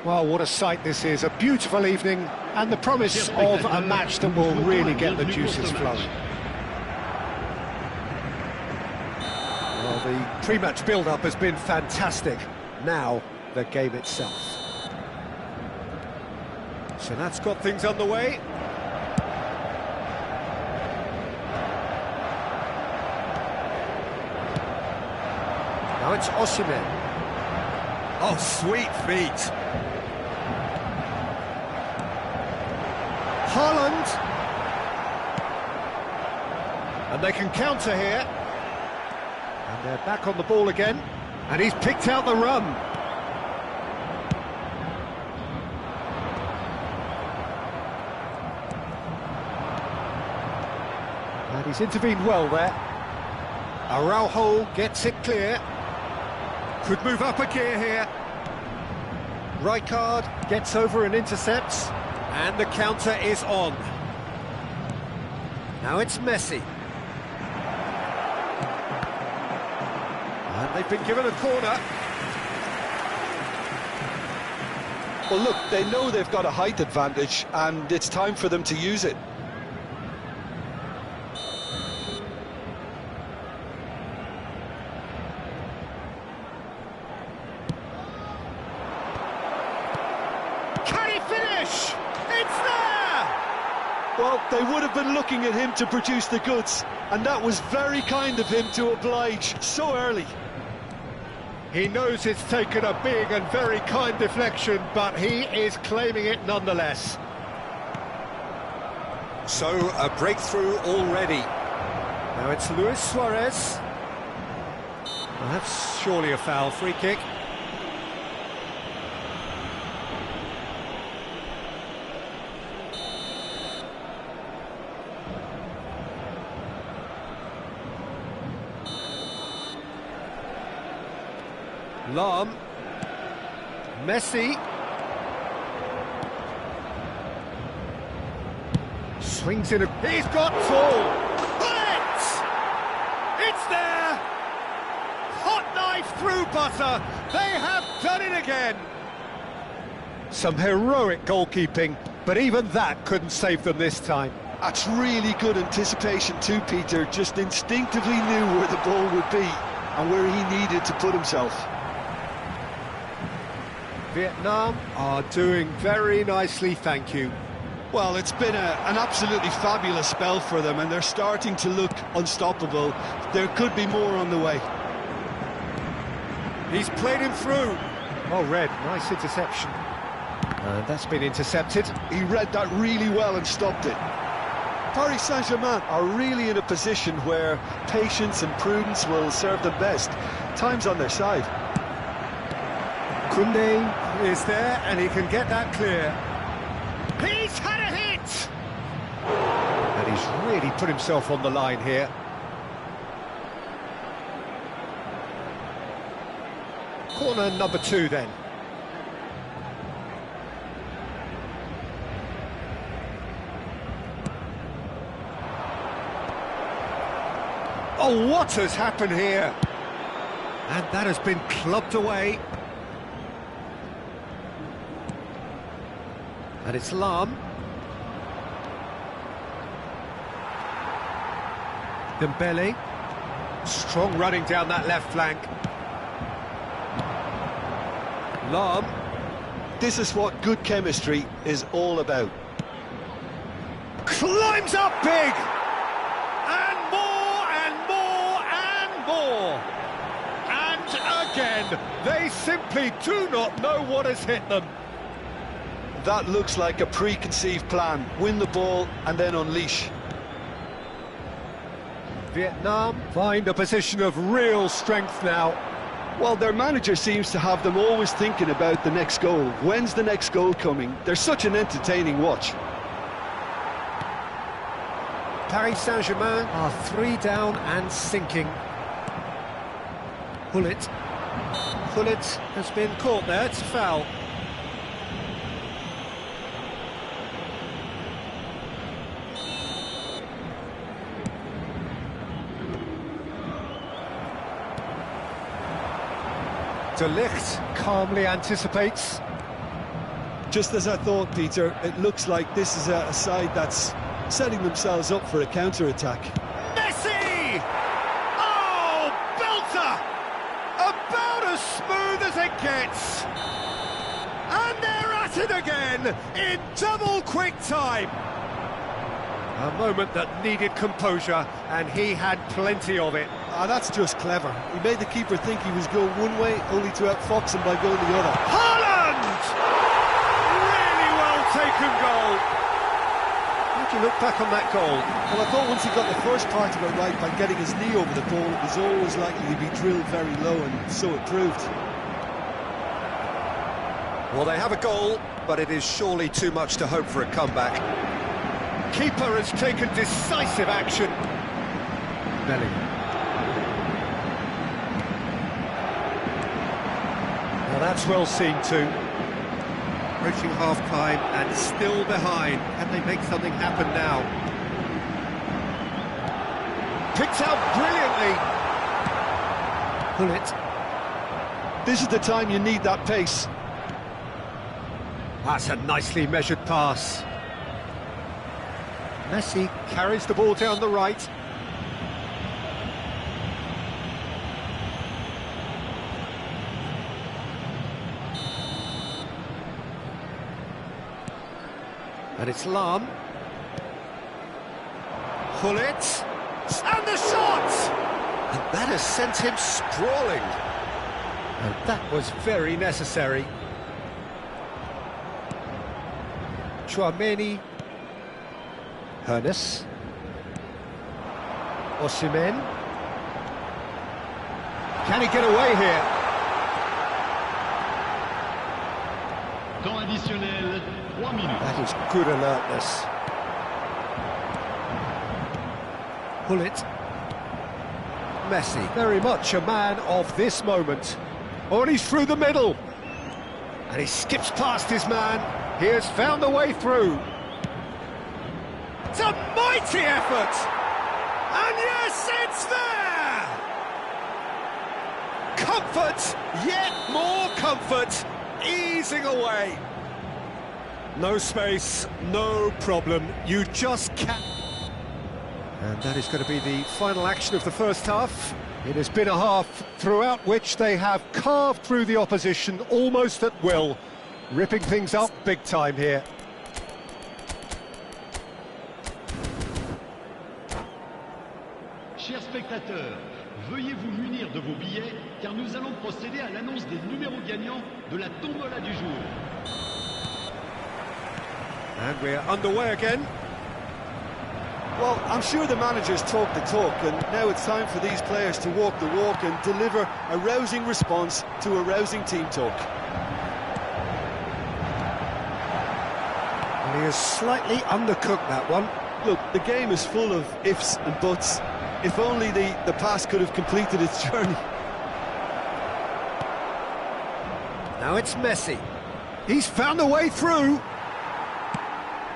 Speaker 1: Well, what a sight this is, a beautiful evening, and the promise of a match that will really get the juices flowing. Well, the pre-match build-up has been fantastic. Now, the game itself. So that's got things underway. Now it's Hieucb. Oh, sweet feet. Haaland. And they can counter here. And they're back on the ball again. And he's picked out the run. And he's intervened well there. Araujo gets it clear. Could move up a gear here. Hieucb gets over and intercepts. And the counter is on. Now it's Messi. And they've been given a corner.
Speaker 2: Well, look, they know they've got a height advantage, and it's time for them to use it.
Speaker 1: Can he finish? It's there!
Speaker 2: Well, they would have been looking at him to produce the goods, and that was very kind of him to oblige so early.
Speaker 1: He knows it's taken a big and very kind deflection, but he is claiming it nonetheless. So, a breakthrough already. Now it's Luis Suarez. Well, that's surely a foul, free kick. Lahm, Messi, swings in a... He's got full! Bullet! It's there! Hot knife through butter! They have done it again! Some heroic goalkeeping, but even that couldn't save them this time.
Speaker 2: That's really good anticipation too, Peter. Just instinctively knew where the ball would be and where he needed to put himself.
Speaker 1: Vietnam are doing very nicely, thank you.
Speaker 2: Well, it's been an absolutely fabulous spell for them, and they're starting to look unstoppable. There could be more on the way.
Speaker 1: He's played him through. Oh, Red, nice interception. And that's been intercepted.
Speaker 2: He read that really well and stopped it. Paris Saint-Germain are really in a position where patience and prudence will serve them best. Time's on their side.
Speaker 1: Koundé is there, and he can get that clear. He's had a hit! And he's really put himself on the line here. Corner number 2 then. Oh, what has happened here? And that has been clubbed away. And it's Lahm. Dembele. Strong running down that left flank. Lahm.
Speaker 2: This is what good chemistry is all about.
Speaker 1: Climbs up big! And more, and more, and more! And again, they simply do not know what has hit them.
Speaker 2: That looks like a preconceived plan. Win the ball and then unleash.
Speaker 1: Vietnam find a position of real strength now.
Speaker 2: Well, their manager seems to have them always thinking about the next goal. When's the next goal coming? They're such an entertaining watch.
Speaker 1: Paris Saint-Germain are 3 down and sinking. Gullit has been caught there, it's a foul. De Ligt calmly anticipates.
Speaker 2: Just as I thought, Peter, it looks like this is a side that's setting themselves up for a counter-attack.
Speaker 1: Messi! Oh, belter! About as smooth as it gets. And they're at it again in double quick time. A moment that needed composure, and he had plenty of it.
Speaker 2: Ah, that's just clever. He made the keeper think he was going one way, only to outfox him by going the other.
Speaker 1: Haaland! Really well taken goal. How do you look back on that goal?
Speaker 2: Well, I thought once he got the first part of it right by getting his knee over the ball, it was always likely to be drilled very low, and so it proved.
Speaker 1: Well, they have a goal, but it is surely too much to hope for a comeback. Keeper has taken decisive action. Bellingham. Well, that's well seen too. Approaching half-time and still behind. Can they make something happen now? Picked out brilliantly. Pull it.
Speaker 2: This is the time you need that pace.
Speaker 1: That's a nicely measured pass. Messi carries the ball down the right. And it's Lahm. Pull it. And the shot! And that has sent him sprawling. And that was very necessary. Chouameni. Hernes. Osimhen. Can he get away here?
Speaker 3: Temps additionnel, 3 minutes.
Speaker 1: That is good alertness. Pull it. Messi, very much a man of this moment. Oh, and he's through the middle. And he skips past his man. He has found the way through. It's a mighty effort! And yes, it's there! Comfort, yet more comfort, easing away. No space, no problem, you just can't. And that is going to be the final action of the first half. It has been a half throughout which they have carved through the opposition almost at will, ripping things up big time here.
Speaker 3: Chers spectateurs, veuillez vous munir de vos billets car nous allons procéder à l'annonce des numéros gagnants de la tombola du jour.
Speaker 1: And we're underway again.
Speaker 2: Well, I'm sure the managers talk the talk, and now it's time for these players to walk the walk and deliver a rousing response to a rousing team talk.
Speaker 1: And he has slightly undercooked that one.
Speaker 2: Look, the game is full of ifs and buts. If only the pass could have completed its journey.
Speaker 1: Now it's Messi. He's found a way through.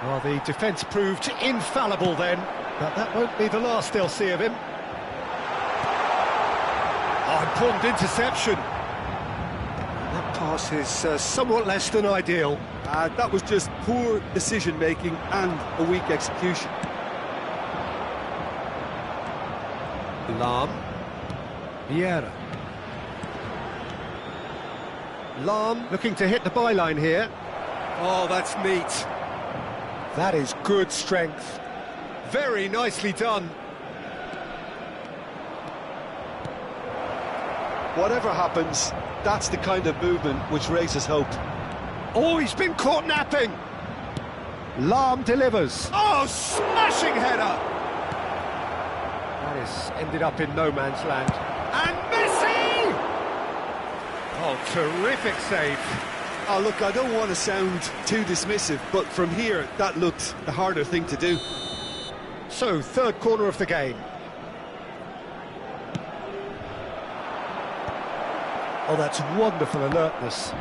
Speaker 1: Well, the defence proved infallible then, but that won't be the last they'll see of him. Oh, important interception. That pass is somewhat less than ideal.
Speaker 2: That was just poor decision-making and a weak execution.
Speaker 1: Lahm. Vieira. Lahm looking to hit the byline here. Oh, that's neat. That is good strength. Very nicely done.
Speaker 2: Whatever happens, that's the kind of movement which raises hope.
Speaker 1: Oh, he's been caught napping. Lahm delivers. Oh, smashing header. That is ended up in no man's land. And Messi! Oh, terrific save.
Speaker 2: Oh, look, I don't want to sound too dismissive, but from here, that looked the harder thing to do.
Speaker 1: So, third corner of the game. Oh, that's wonderful alertness.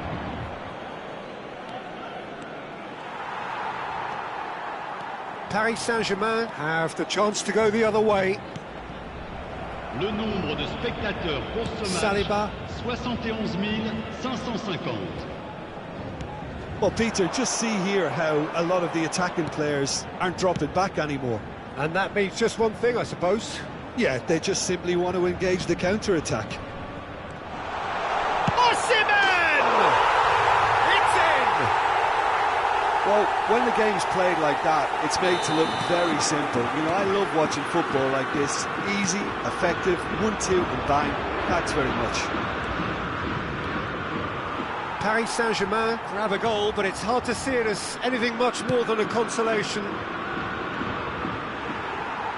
Speaker 1: Paris Saint-Germain have the chance to go the other way.
Speaker 3: Le nombre de spectateurs pour ce match,
Speaker 1: Saliba.
Speaker 3: 71 550.
Speaker 2: Well, Peter, just see here how a lot of the attacking players aren't dropping back anymore.
Speaker 1: And that means just one thing, I suppose.
Speaker 2: Yeah, they just simply want to engage the counter-attack.
Speaker 1: Osimhen! It's in!
Speaker 2: Well, when the game's played like that, it's made to look very simple. You know, I love watching football like this. Easy, effective, 1-2 and bang. Thanks very much.
Speaker 1: Paris Saint-Germain grab a goal, but it's hard to see it as anything much more than a consolation.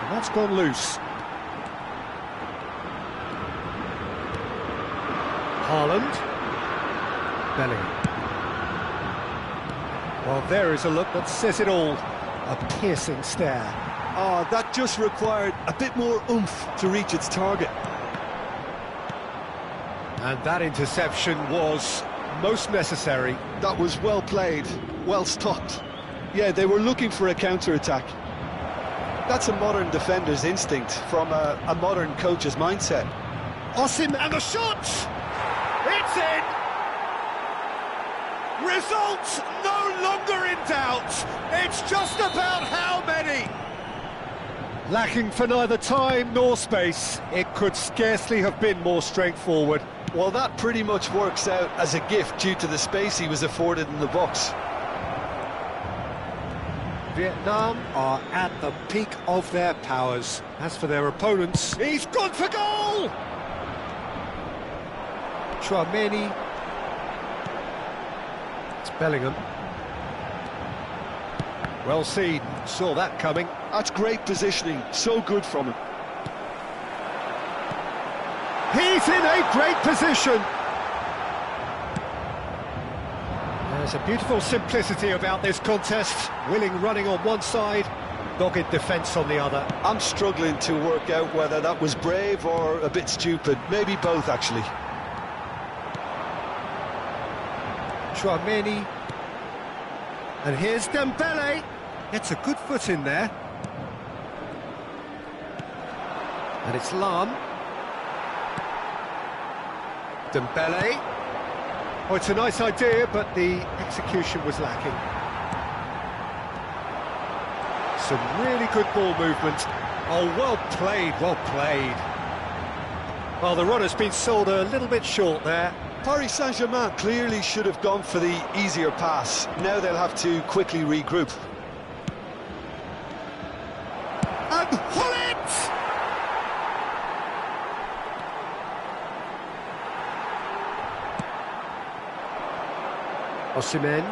Speaker 1: And that's gone loose. Haaland. Bellingham. Well, there is a look that says it all. A piercing stare.
Speaker 2: Oh, that just required a bit more oomph to reach its target.
Speaker 1: And that interception was most necessary.
Speaker 2: That was well played, well stopped. Yeah, they were looking for a counter-attack. That's a modern defender's instinct from a modern coach's mindset.
Speaker 1: Osimhen and the shot! It's in! Results no longer in doubt. It's just about how many. Lacking for neither time nor space, it could scarcely have been more straightforward.
Speaker 2: Well, that pretty much works out as a gift due to the space he was afforded in the box.
Speaker 1: Vietnam are at the peak of their powers. As for their opponents, he's gone for goal! Tchouaméni. It's Bellingham. Well seen, saw that coming.
Speaker 2: That's great positioning, so good from him.
Speaker 1: He's in a great position. There's a beautiful simplicity about this contest. Willing running on one side, dogged defence on the other.
Speaker 2: I'm struggling to work out whether that was brave or a bit stupid. Maybe both, actually.
Speaker 1: Tchouaméni. And here's Dembele. Gets a good foot in there. And it's Lahm. Dembele. Oh, it's a nice idea, but the execution was lacking. Some really good ball movement. Oh, well played, well played. Well, the run has been sold a little bit short there.
Speaker 2: Paris Saint-Germain clearly should have gone for the easier pass. Now they'll have to quickly regroup.
Speaker 1: And pull it! Osimhen.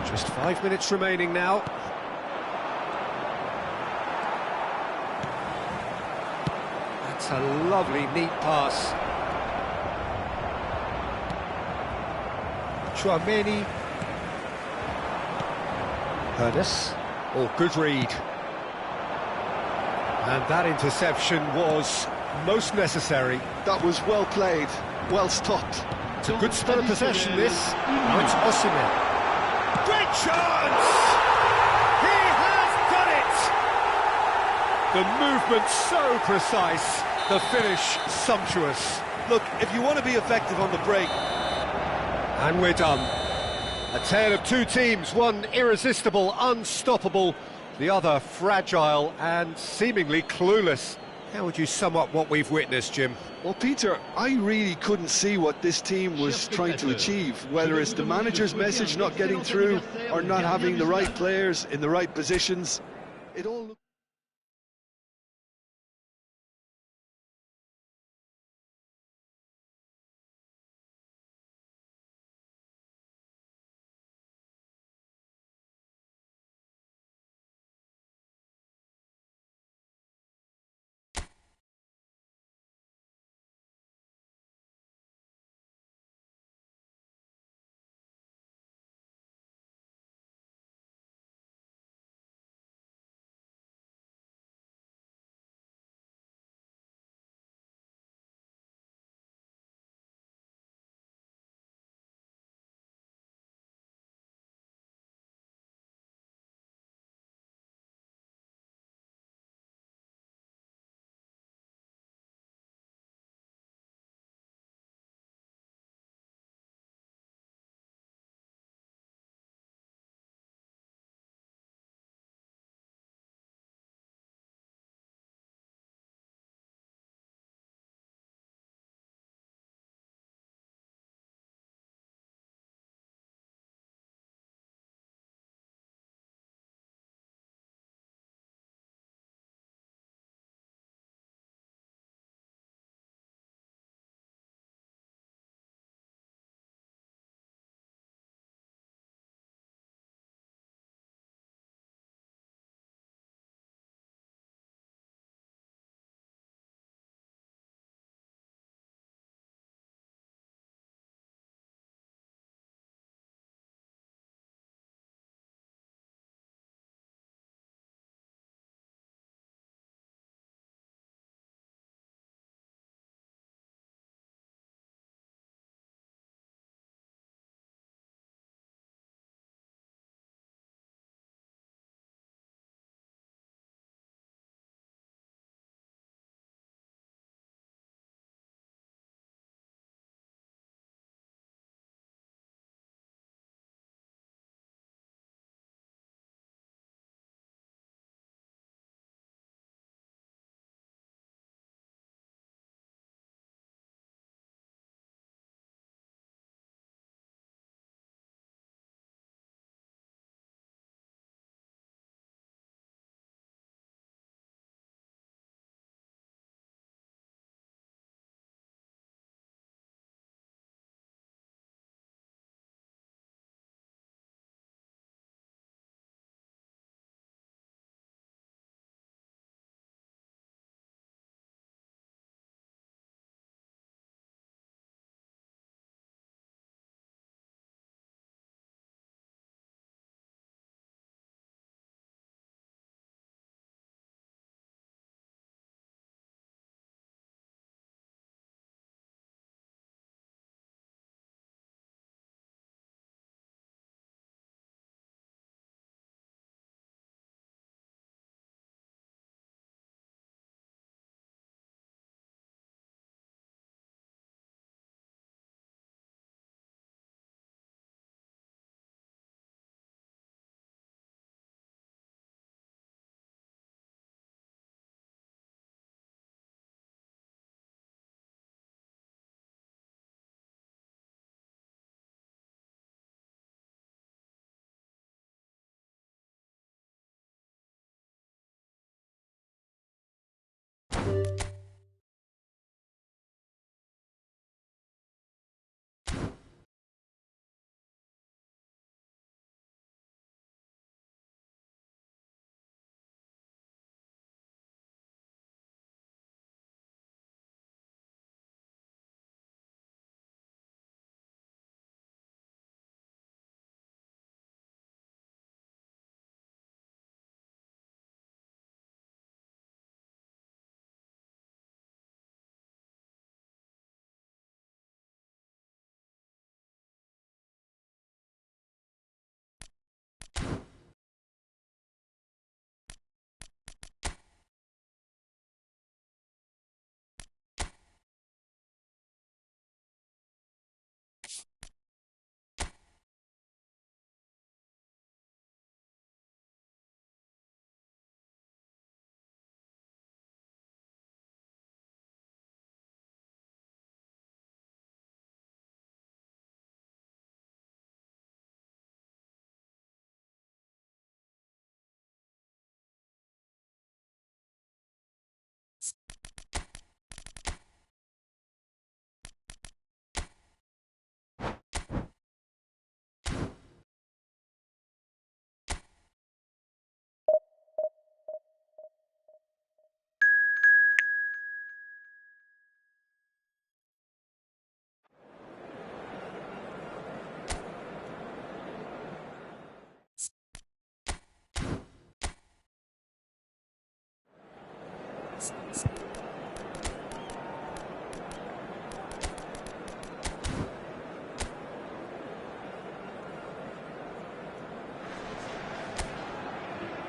Speaker 1: Just 5 minutes remaining now. That's a lovely, neat pass. Tchouaméni. Ernest. Oh, good read. And that interception was most necessary.
Speaker 2: That was well played, well stopped.
Speaker 1: It's a good spell of possession, this. Now it's Osimhen. Great chance! He has done it! The movement so precise, the finish sumptuous.
Speaker 2: Look, if you want to be effective on the break...
Speaker 1: And we're done. A tale of two teams, one irresistible, unstoppable, the other fragile and seemingly clueless. How would you sum up what we've witnessed, Jim?
Speaker 2: Well, Peter, I really couldn't see what this team was trying to achieve, whether it's the manager's message not getting through or not having the right players in the right positions. It all looked...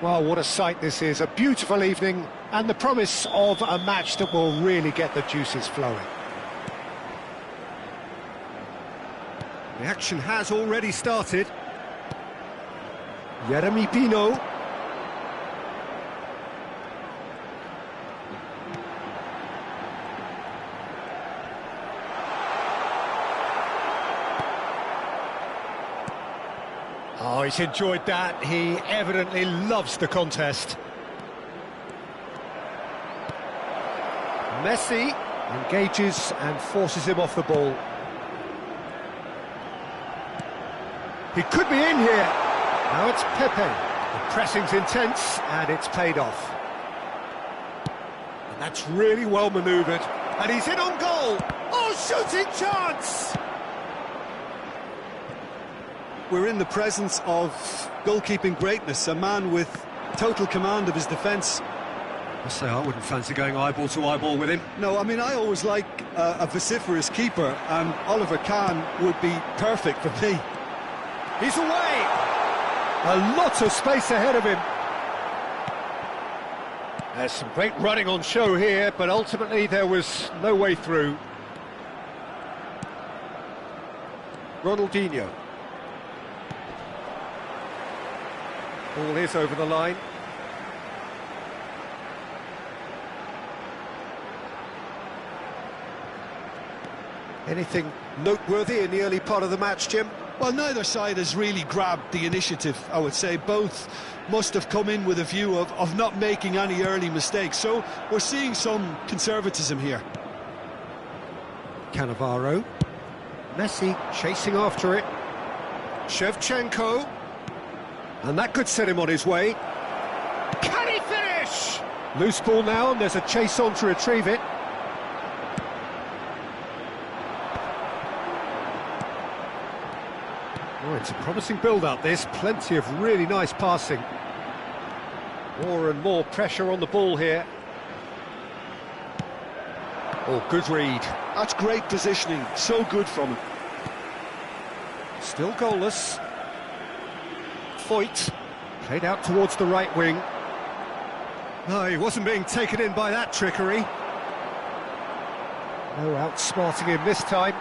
Speaker 1: Well, what a sight this is. A beautiful evening and the promise of a match that will really get the juices flowing. The action has already started. Jeremy Pino. Oh, he's enjoyed that. He evidently loves the contest. Messi engages and forces him off the ball. He could be in here. Now it's Pepe. The pressing's intense and it's paid off. And that's really well manoeuvred. And he's in on goal. Oh, shooting chance!
Speaker 2: We're in the presence of goalkeeping greatness, a man with total command of his defence.
Speaker 1: I say I wouldn't fancy going eyeball to eyeball with him.
Speaker 2: No, I mean, I always like a vociferous keeper, and Oliver Kahn would be perfect for me.
Speaker 1: He's away! A lot of space ahead of him. There's some great running on show here, but ultimately there was no way through. Ronaldinho. Ball is over the line. Anything noteworthy in the early part of the match, Jim?
Speaker 2: Well, neither side has really grabbed the initiative, I would say. Both must have come in with a view of not making any early mistakes. So we're seeing some conservatism here.
Speaker 1: Cannavaro. Messi chasing after it. Shevchenko. And that could set him on his way. Can he finish? Loose ball now, and there's a chase on to retrieve it. Oh, it's a promising build-up, this. Plenty of really nice passing. More and more pressure on the ball here. Oh, good read.
Speaker 2: That's great positioning. So good from him.
Speaker 1: Still goalless. Foyt, played out towards the right wing. No, he wasn't being taken in by that trickery. No outsmarting him this time.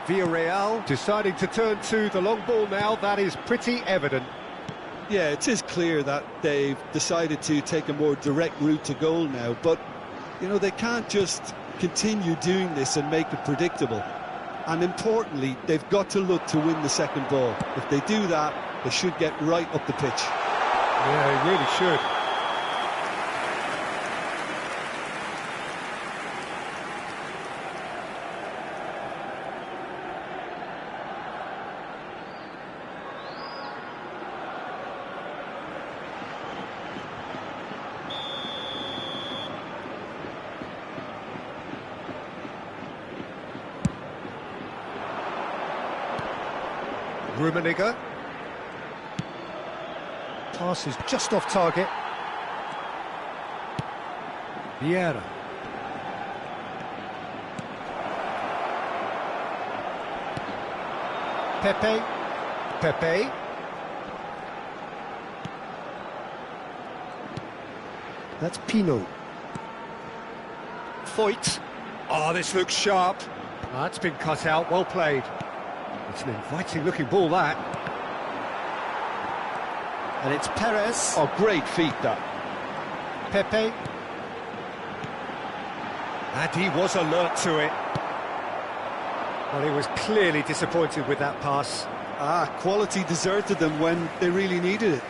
Speaker 1: Villarreal deciding to turn to the long ball now, that is pretty evident.
Speaker 2: Yeah, it is clear that they've decided to take a more direct route to goal now, but, you know, they can't just continue doing this and make it predictable. And importantly, they've got to look to win the second ball. If they do that, they should get right up the pitch.
Speaker 1: Yeah, he really should. Rummenigge. Pass is just off target. Vieira. Pepe. Pepe. That's Pino. Foyt. Oh, this looks sharp. That's been cut out, well played. It's an inviting-looking ball, that. And it's Perez.
Speaker 2: Oh, great feat, that.
Speaker 1: Pepe. And he was alert to it. Well, he was clearly disappointed with that pass.
Speaker 2: Quality deserted them when they really needed it.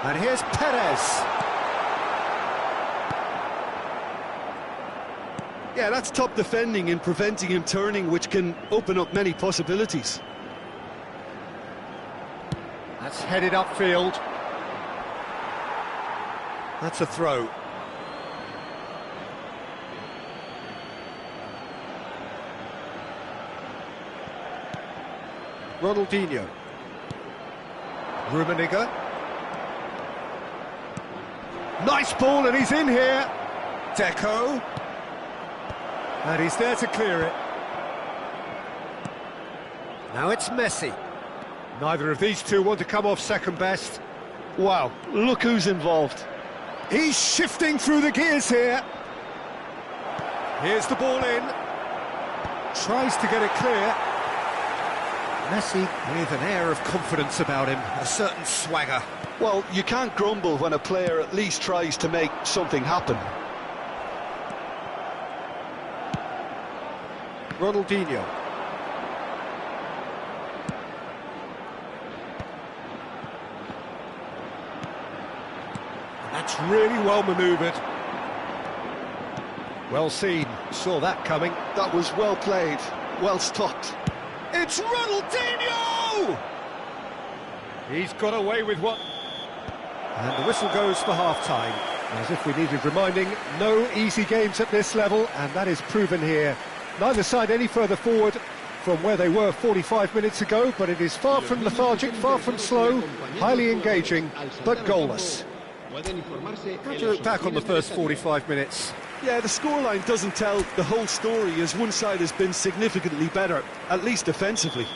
Speaker 1: And here's Perez.
Speaker 2: Yeah, that's top defending and preventing him turning, which can open up many possibilities.
Speaker 1: That's headed upfield. That's a throw. Ronaldinho. Rummenigge. Nice ball, and he's in here. Deco. And he's there to clear it. Now it's Messi. Neither of these two want to come off second best.
Speaker 2: Wow, look who's involved.
Speaker 1: He's shifting through the gears here. Here's the ball in. Tries to get it clear. Messi with an air of confidence about him, a certain swagger.
Speaker 2: Well, you can't grumble when a player at least tries to make something happen.
Speaker 1: Ronaldinho. That's really well manoeuvred. Well seen, saw that coming.
Speaker 2: That was well played, well stopped.
Speaker 1: It's Ronaldinho! He's got away with one. And the whistle goes for half-time. As if we needed reminding, no easy games at this level, and that is proven here. Neither side any further forward from where they were 45 minutes ago, but it is far from lethargic, far from slow, highly engaging, but goalless. How do you look back on the first 45 minutes?
Speaker 2: Yeah, the scoreline doesn't tell the whole story, as one side has been significantly better, at least defensively.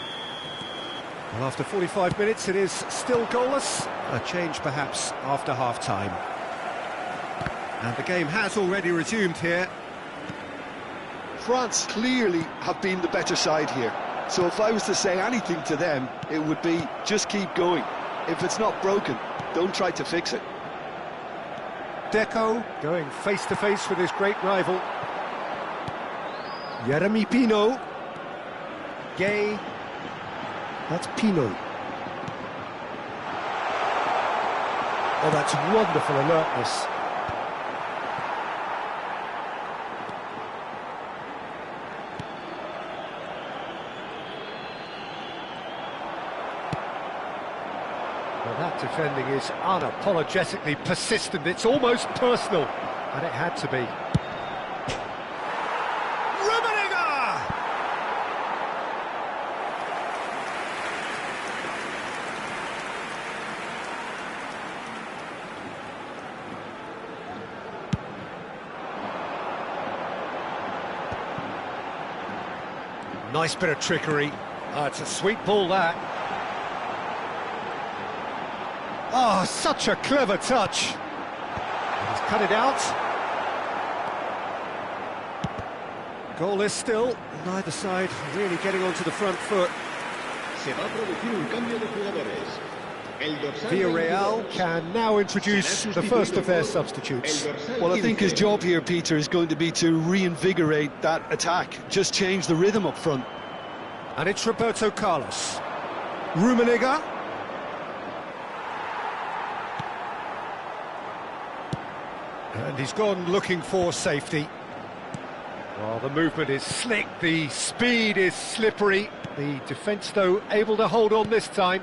Speaker 1: Well, after 45 minutes, it is still goalless. A change, perhaps, after half-time. And the game has already resumed here.
Speaker 2: France clearly have been the better side here. So if I was to say anything to them, it would be just keep going. If it's not broken, don't try to fix it.
Speaker 1: Deco going face-to-face with his great rival. Yeremy Pino. Gay. That's Pino. Oh, that's wonderful alertness. Well, that defending is unapologetically persistent. It's almost personal, and it had to be. Nice bit of trickery. It's a sweet ball, that. Oh, such a clever touch. And he's cut it out. Goalless still. Neither side really getting onto the front foot. Villarreal can now introduce the first of their substitutes.
Speaker 2: Well, I think his job here, Peter, is going to be to reinvigorate that attack. Just change the rhythm up front.
Speaker 1: And it's Roberto Carlos. Rummenigge. And he's gone looking for safety. Well, the movement is slick, the speed is slippery. The defence, though, able to hold on this time.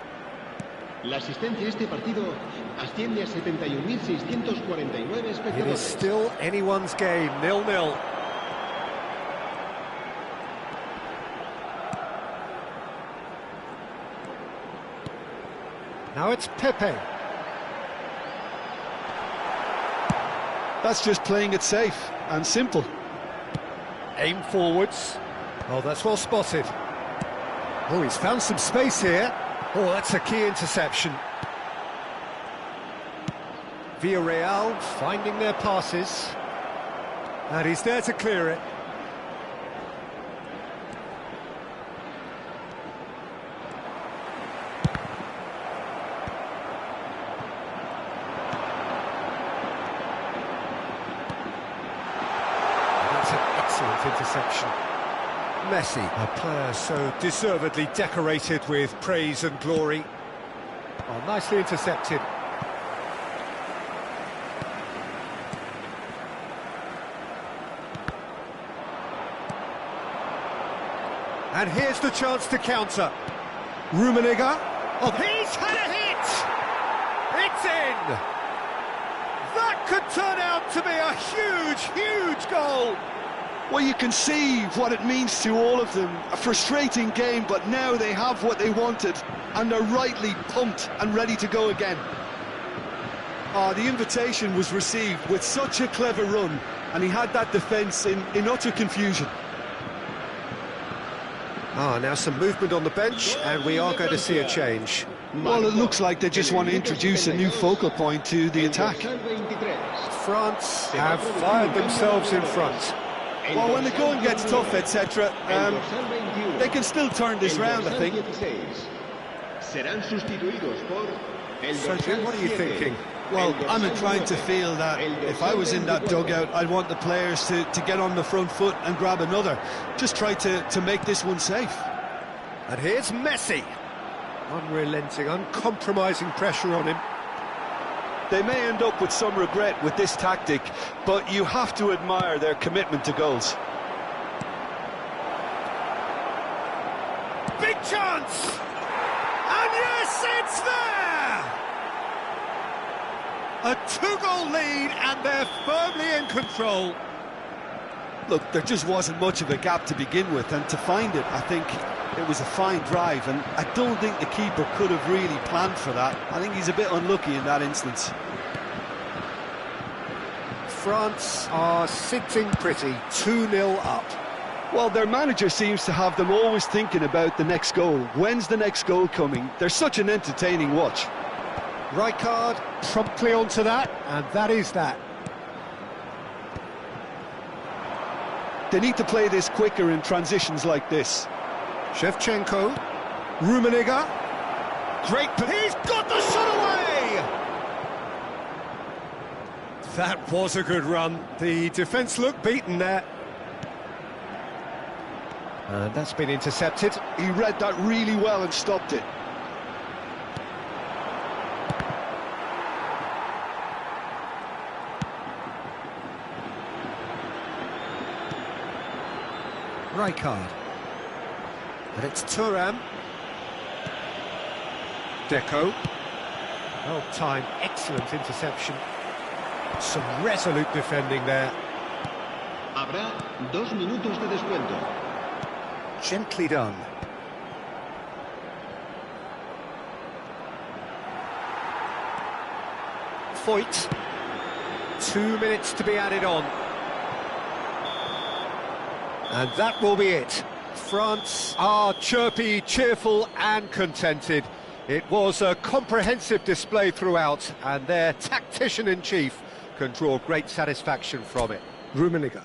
Speaker 4: La asistencia a este partido asciende a 71.649 espectadores.
Speaker 1: It is still anyone's game, 0-0. Now it's Pepe.
Speaker 2: That's just playing it safe and simple.
Speaker 1: Aim forwards. Oh, that's well spotted. Oh, he's found some space here. Oh, that's a key interception. Villarreal finding their passes. And he's there to clear it. That's an excellent interception. Messi, a player so deservedly decorated with praise and glory. Oh, nicely intercepted. And here's the chance to counter. Rummenigge. Oh, he's had a hit! It's in! That could turn out to be a huge, huge goal!
Speaker 2: Well, you can see what it means to all of them. A frustrating game, but now they have what they wanted, and they're rightly pumped and ready to go again. Oh, the invitation was received with such a clever run, and he had that defence in utter confusion.
Speaker 1: Now some movement on the bench, and we are going to see a change.
Speaker 2: Well, it looks like they just want to introduce a new focal point to the attack.
Speaker 1: France have fired themselves in front.
Speaker 2: Well, when the going gets tough, etc., they can still turn this round, I think.
Speaker 1: So, Jim, what are you thinking?
Speaker 2: Well, I'm inclined to feel that if I was in that dugout, I'd want the players to get on the front foot and grab another. Just try to make this one safe.
Speaker 1: And here's Messi. Unrelenting, uncompromising pressure on him.
Speaker 2: They may end up with some regret with this tactic, but you have to admire their commitment to goals.
Speaker 1: Big chance! And yes, it's there! A two-goal lead, and they're firmly in control.
Speaker 2: Look, there just wasn't much of a gap to begin with, and to find it, I think it was a fine drive, and I don't think the keeper could have really planned for that. I think he's a bit unlucky in that instance.
Speaker 1: France are sitting pretty, 2-0 up.
Speaker 2: Well, their manager seems to have them always thinking about the next goal. When's the next goal coming? They're such an entertaining watch.
Speaker 1: Hieucb promptly onto that, and that is that.
Speaker 2: They need to play this quicker in transitions like this.
Speaker 1: Shevchenko, Rummenigge, great, he's got the shot away! That was a good run. The defence looked beaten there. And that's been intercepted.
Speaker 2: He read that really well and stopped it.
Speaker 1: Hieucb. And it's Thuram. Deco. Well timed, excellent interception. Some resolute defending there.
Speaker 4: Habrá 2 minutos de descuento.
Speaker 1: Gently done. Foyt. 2 minutes to be added on. And that will be it. France are chirpy, cheerful and contented. It was a comprehensive display throughout, and their tactician-in-chief can draw great satisfaction from it. Rummenigge.